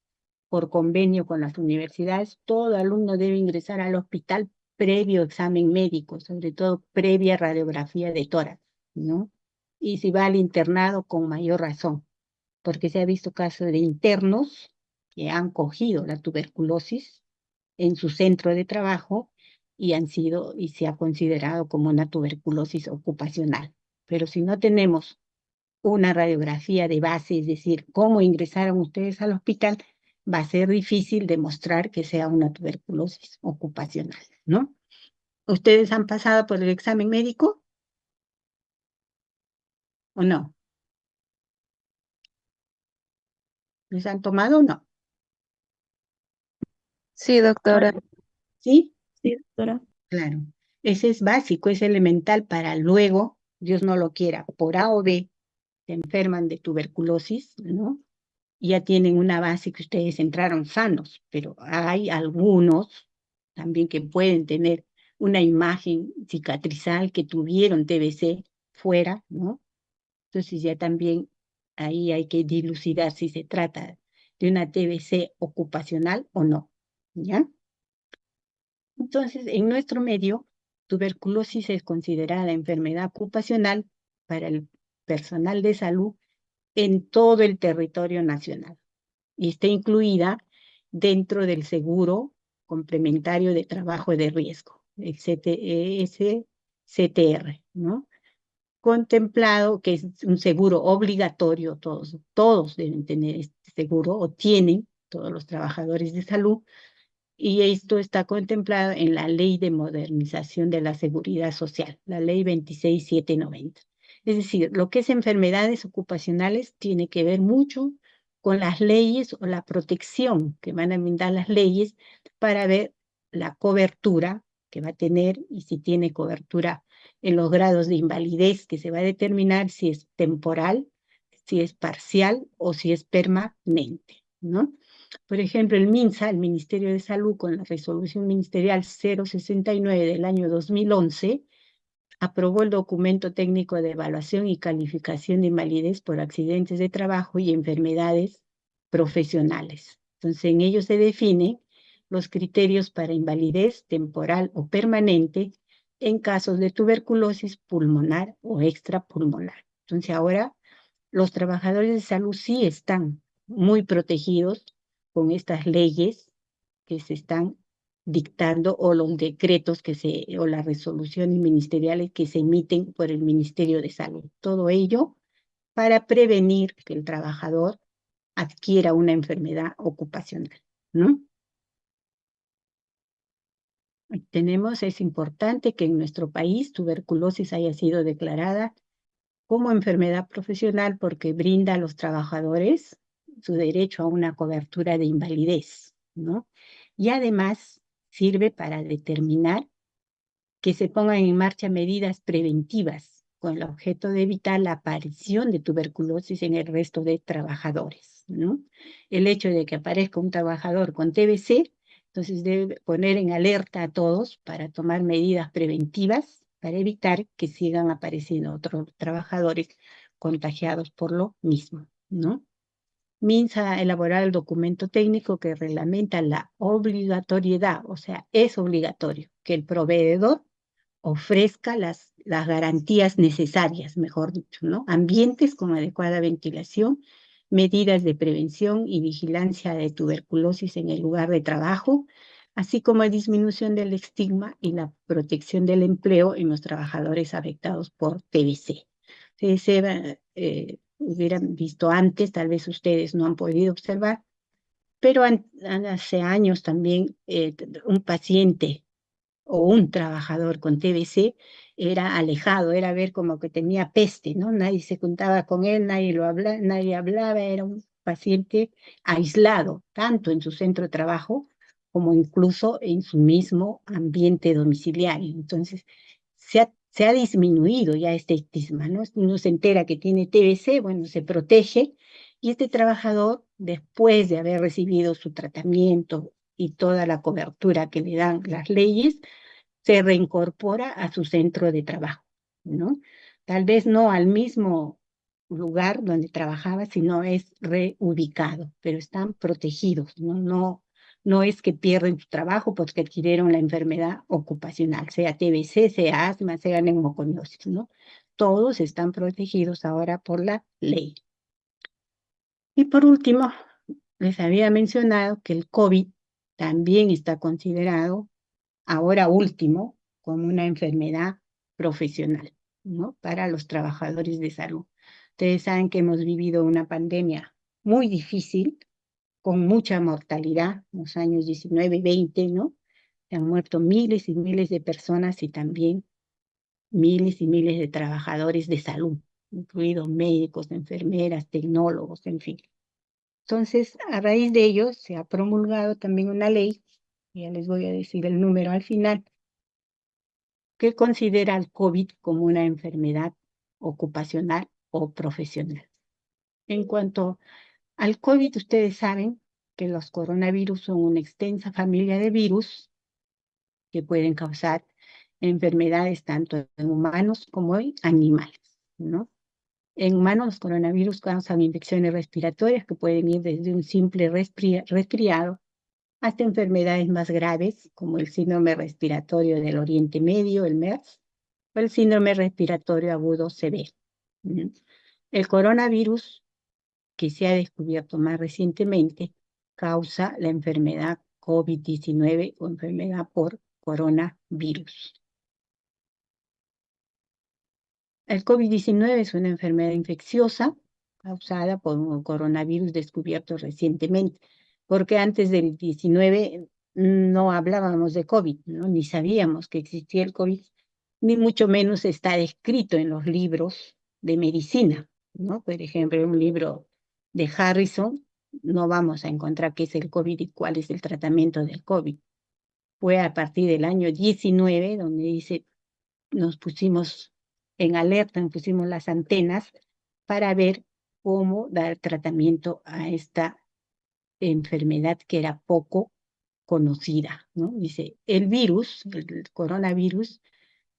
por convenio con las universidades, todo alumno debe ingresar al hospital previo examen médico, sobre todo previa radiografía de tórax, ¿no? Y si va al internado, con mayor razón, porque se ha visto casos de internos que han cogido la tuberculosis en su centro de trabajo y se ha considerado como una tuberculosis ocupacional. Pero si no tenemos una radiografía de base, es decir, cómo ingresaron ustedes al hospital, va a ser difícil demostrar que sea una tuberculosis ocupacional, ¿no? ¿Ustedes han pasado por el examen médico o no? ¿Les han tomado o no? Sí, doctora. ¿Sí? Sí, doctora. Claro. Ese es básico, es elemental para luego, Dios no lo quiera, por A o B, se enferman de tuberculosis, ¿no? Ya tienen una base que ustedes entraron sanos, pero hay algunos también que pueden tener una imagen cicatrizal que tuvieron TBC fuera, ¿no? Entonces ya también ahí hay que dilucidar si se trata de una TBC ocupacional o no, ¿ya? Entonces, en nuestro medio, tuberculosis es considerada enfermedad ocupacional para el personal de salud en todo el territorio nacional y está incluida dentro del seguro complementario de trabajo de riesgo, el CTR, ¿no? Contemplado que es un seguro obligatorio, todos deben tener este seguro o tienen todos los trabajadores de salud, y esto está contemplado en la Ley de Modernización de la Seguridad Social, la Ley 26790. Es decir, lo que es enfermedades ocupacionales tiene que ver mucho con las leyes o la protección que van a brindar las leyes para ver la cobertura que va a tener y si tiene cobertura en los grados de invalidez que se va a determinar si es temporal, si es parcial o si es permanente, ¿no? Por ejemplo, el MINSA, el Ministerio de Salud, con la resolución ministerial 069 del año 2011, aprobó el documento técnico de evaluación y calificación de invalidez por accidentes de trabajo y enfermedades profesionales. Entonces, en ello se definen los criterios para invalidez temporal o permanente en casos de tuberculosis pulmonar o extrapulmonar. Entonces, ahora los trabajadores de salud sí están muy protegidos con estas leyes que se están dictando o los decretos o las resoluciones ministeriales que se emiten por el Ministerio de Salud. Todo ello para prevenir que el trabajador adquiera una enfermedad ocupacional, ¿no? Es importante que en nuestro país tuberculosis haya sido declarada como enfermedad profesional porque brinda a los trabajadores su derecho a una cobertura de invalidez, ¿no? Y además sirve para determinar que se pongan en marcha medidas preventivas con el objeto de evitar la aparición de tuberculosis en el resto de trabajadores, ¿no? El hecho de que aparezca un trabajador con TBC, entonces debe poner en alerta a todos para tomar medidas preventivas para evitar que sigan apareciendo otros trabajadores contagiados por lo mismo, ¿no? MINSA ha elaborado el documento técnico que reglamenta la obligatoriedad, o sea, es obligatorio que el proveedor ofrezca las garantías necesarias, mejor dicho, ¿no? Ambientes con adecuada ventilación, medidas de prevención y vigilancia de tuberculosis en el lugar de trabajo, así como disminución del estigma y la protección del empleo en los trabajadores afectados por TBC. Hubieran visto antes, tal vez ustedes no han podido observar, pero hace años también un paciente o un trabajador con TBC era alejado, era ver como que tenía peste, ¿no? Nadie se juntaba con él, nadie hablaba, era un paciente aislado, tanto en su centro de trabajo como incluso en su mismo ambiente domiciliario. Entonces, se ha disminuido ya este estigma, ¿no? Uno se entera que tiene TBC, bueno, se protege, y este trabajador, después de haber recibido su tratamiento y toda la cobertura que le dan las leyes, se reincorpora a su centro de trabajo, ¿no? Tal vez no al mismo lugar donde trabajaba, sino es reubicado, pero están protegidos, ¿no? No es que pierden su trabajo porque adquirieron la enfermedad ocupacional, sea TBC, sea asma, sea neumoconiosis, ¿no? Todos están protegidos ahora por la ley. Y por último, les había mencionado que el COVID también está considerado ahora último, como una enfermedad profesional, ¿no? Para los trabajadores de salud. Ustedes saben que hemos vivido una pandemia muy difícil, con mucha mortalidad, en los años 19 y 20, ¿no? Se han muerto miles y miles de personas y también miles y miles de trabajadores de salud, incluidos médicos, enfermeras, tecnólogos, en fin. Entonces, a raíz de ello, se ha promulgado también una ley, ya les voy a decir el número al final, que considera al COVID como una enfermedad ocupacional o profesional. En cuanto al COVID, ustedes saben que los coronavirus son una extensa familia de virus que pueden causar enfermedades tanto en humanos como en animales, ¿no? En humanos, los coronavirus causan infecciones respiratorias que pueden ir desde un simple resfriado hasta enfermedades más graves, como el síndrome respiratorio del Oriente Medio, el MERS, o el síndrome respiratorio agudo severo. ¿Mm? El coronavirus, que se ha descubierto más recientemente, causa la enfermedad COVID-19 o enfermedad por coronavirus. El COVID-19 es una enfermedad infecciosa causada por un coronavirus descubierto recientemente, porque antes del 19 no hablábamos de COVID, ¿no? Ni sabíamos que existía el COVID, ni mucho menos está descrito en los libros de medicina, ¿no? Por ejemplo, en un libro de Harrison no vamos a encontrar qué es el COVID y cuál es el tratamiento del COVID. Fue a partir del año 19 donde dice nos pusimos en alerta, nos pusimos las antenas para ver cómo dar tratamiento a esta enfermedad que era poco conocida, ¿no? Dice, el virus, el coronavirus,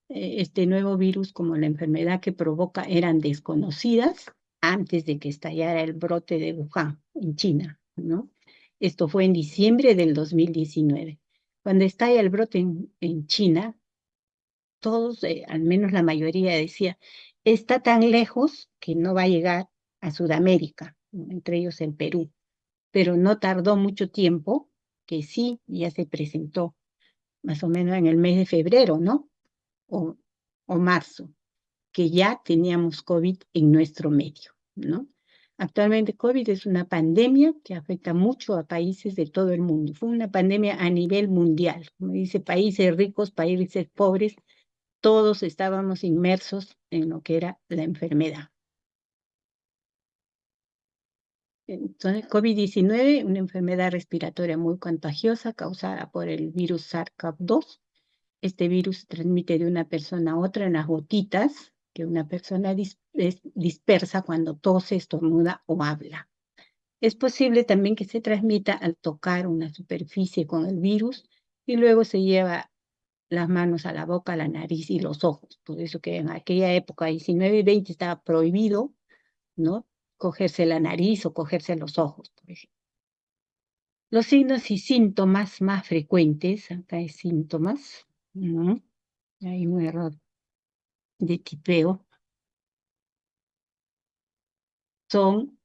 este nuevo virus como la enfermedad que provoca eran desconocidas antes de que estallara el brote de Wuhan, en China, ¿no? Esto fue en diciembre del 2019. Cuando estalla el brote en China, todos, al menos la mayoría decía, está tan lejos que no va a llegar a Sudamérica, entre ellos el Perú, pero no tardó mucho tiempo, que sí, ya se presentó, más o menos en el mes de febrero, ¿no? O, o marzo, que ya teníamos COVID en nuestro medio, ¿no? Actualmente COVID es una pandemia que afecta mucho a países de todo el mundo. Fue una pandemia a nivel mundial, como dice, países ricos, países pobres, todos estábamos inmersos en lo que era la enfermedad. Entonces, COVID-19, una enfermedad respiratoria muy contagiosa causada por el virus SARS-CoV-2. Este virus se transmite de una persona a otra en las gotitas que una persona dispersa cuando tose, estornuda o habla. Es posible también que se transmita al tocar una superficie con el virus y luego se lleva las manos a la boca, la nariz y los ojos. Por eso que en aquella época, 19 y 20, estaba prohibido, ¿no? Cogerse la nariz o cogerse los ojos, por ejemplo. Los signos y síntomas más frecuentes, acá hay síntomas, ¿no? Hay un error de tipeo, son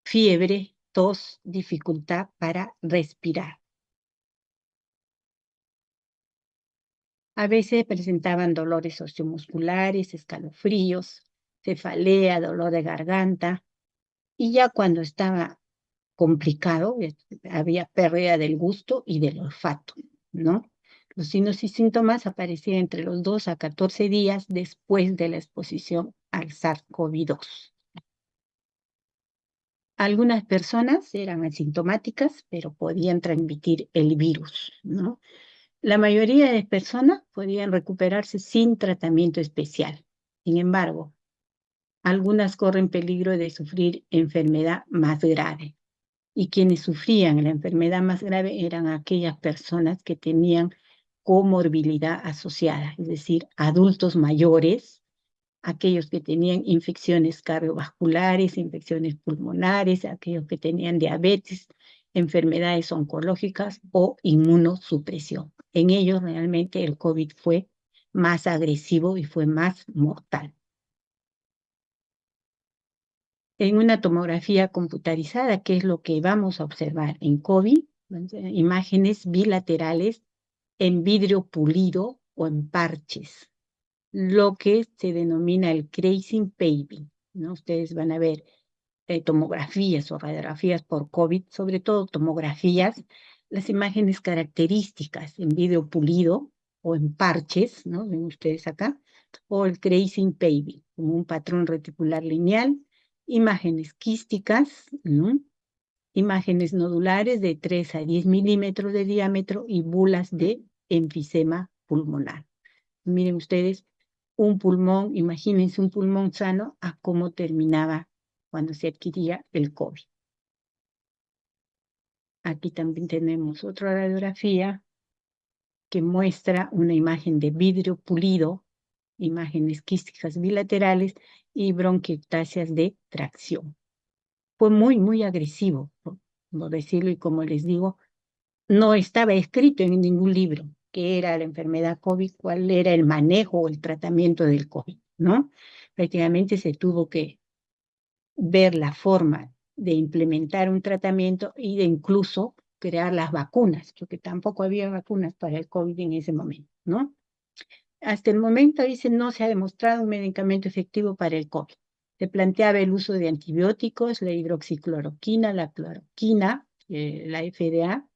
fiebre, tos, dificultad para respirar. A veces presentaban dolores osteomusculares, escalofríos, cefalea, dolor de garganta, y ya cuando estaba complicado, había pérdida del gusto y del olfato, ¿no? Los signos y síntomas aparecían entre los 2 a 14 días después de la exposición al SARS-CoV-2. Algunas personas eran asintomáticas, pero podían transmitir el virus, ¿no? La mayoría de personas podían recuperarse sin tratamiento especial. Sin embargo, algunas corren peligro de sufrir enfermedad más grave. Y quienes sufrían la enfermedad más grave eran aquellas personas que tenían comorbilidad asociada, es decir, adultos mayores, aquellos que tenían infecciones cardiovasculares, infecciones pulmonares, aquellos que tenían diabetes, enfermedades oncológicas o inmunosupresión. En ellos realmente el COVID fue más agresivo y fue más mortal. En una tomografía computarizada, que es lo que vamos a observar en COVID, imágenes bilaterales en vidrio pulido o en parches, lo que se denomina el tracing paving, ¿no? Ustedes van a ver tomografías o radiografías por COVID, sobre todo tomografías, las imágenes características en vidrio pulido o en parches, ¿no? Ven ustedes acá, o el tracing paving, como un patrón reticular lineal, imágenes quísticas, ¿no? imágenes nodulares de 3 a 10 milímetros de diámetro y bulas de enfisema pulmonar. Miren ustedes, un pulmón, imagínense un pulmón sano a cómo terminaba cuando se adquiría el COVID. Aquí también tenemos otra radiografía que muestra una imagen de vidrio pulido, imágenes quísticas bilaterales y bronquiectasias de tracción. Fue muy agresivo, por decirlo, y como les digo, no estaba escrito en ningún libro qué era la enfermedad COVID, cuál era el manejo o el tratamiento del COVID, ¿no? Prácticamente se tuvo que ver la forma de implementar un tratamiento y de incluso crear las vacunas, porque tampoco había vacunas para el COVID en ese momento, ¿no? Hasta el momento, dice, no se ha demostrado un medicamento efectivo para el COVID. Se planteaba el uso de antibióticos, la hidroxicloroquina, la cloroquina, la FDA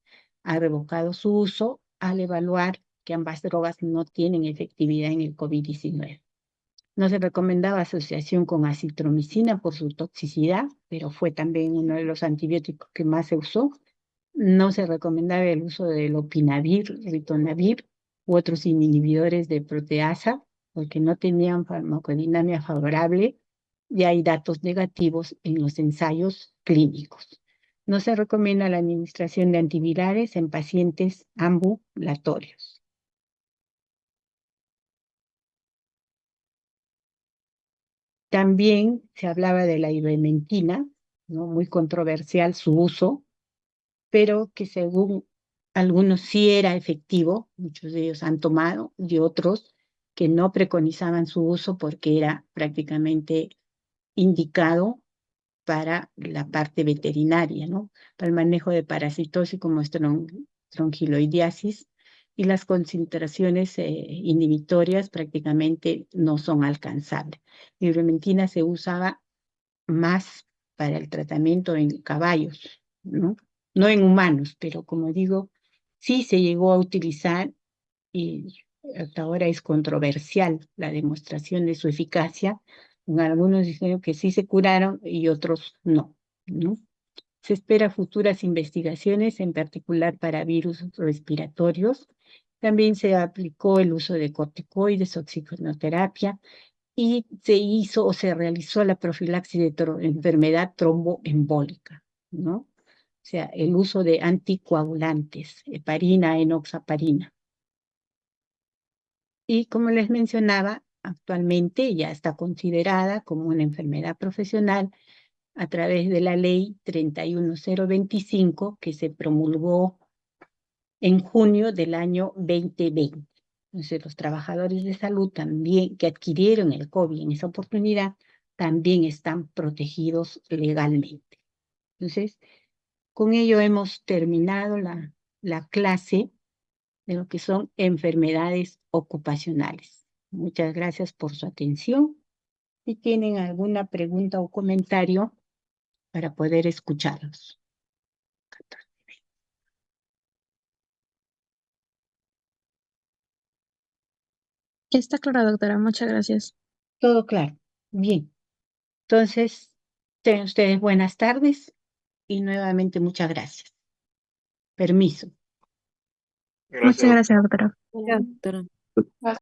ha revocado su uso al evaluar que ambas drogas no tienen efectividad en el COVID-19. No se recomendaba asociación con acitromicina por su toxicidad, pero fue también uno de los antibióticos que más se usó. No se recomendaba el uso del opinavir, ritonavir u otros inhibidores de proteasa porque no tenían farmacodinámica favorable y hay datos negativos en los ensayos clínicos. No se recomienda la administración de antivirales en pacientes ambulatorios. También se hablaba de la ivermectina, ¿no? Muy controversial su uso, pero que según algunos sí era efectivo, muchos de ellos han tomado, y otros que no preconizaban su uso porque era prácticamente indicado para la parte veterinaria, ¿no? Para el manejo de parasitosis como estrongiloidiasis, y las concentraciones inhibitorias prácticamente no son alcanzables. La ivermectina se usaba más para el tratamiento en caballos, ¿no? No en humanos, pero como digo, sí se llegó a utilizar y hasta ahora es controversial la demostración de su eficacia. Algunos dijeron que sí se curaron y otros no, ¿no? Se espera futuras investigaciones, en particular para virus respiratorios. También se aplicó el uso de corticoides, oxigenoterapia, y se hizo o se realizó la profilaxis de enfermedad tromboembólica, ¿no? O sea, el uso de anticoagulantes, heparina, enoxaparina. Y como les mencionaba, actualmente ya está considerada como una enfermedad profesional a través de la ley 31025 que se promulgó en junio del año 2020. Entonces, los trabajadores de salud también que adquirieron el COVID en esa oportunidad también están protegidos legalmente. Entonces, con ello hemos terminado la clase de lo que son enfermedades ocupacionales. Muchas gracias por su atención. Si tienen alguna pregunta o comentario para poder escucharlos. Está claro, doctora. Muchas gracias. Todo claro. Bien. Entonces, tengan ustedes buenas tardes y nuevamente muchas gracias. Permiso. Muchas Gracias. gracias, doctora. Doctora.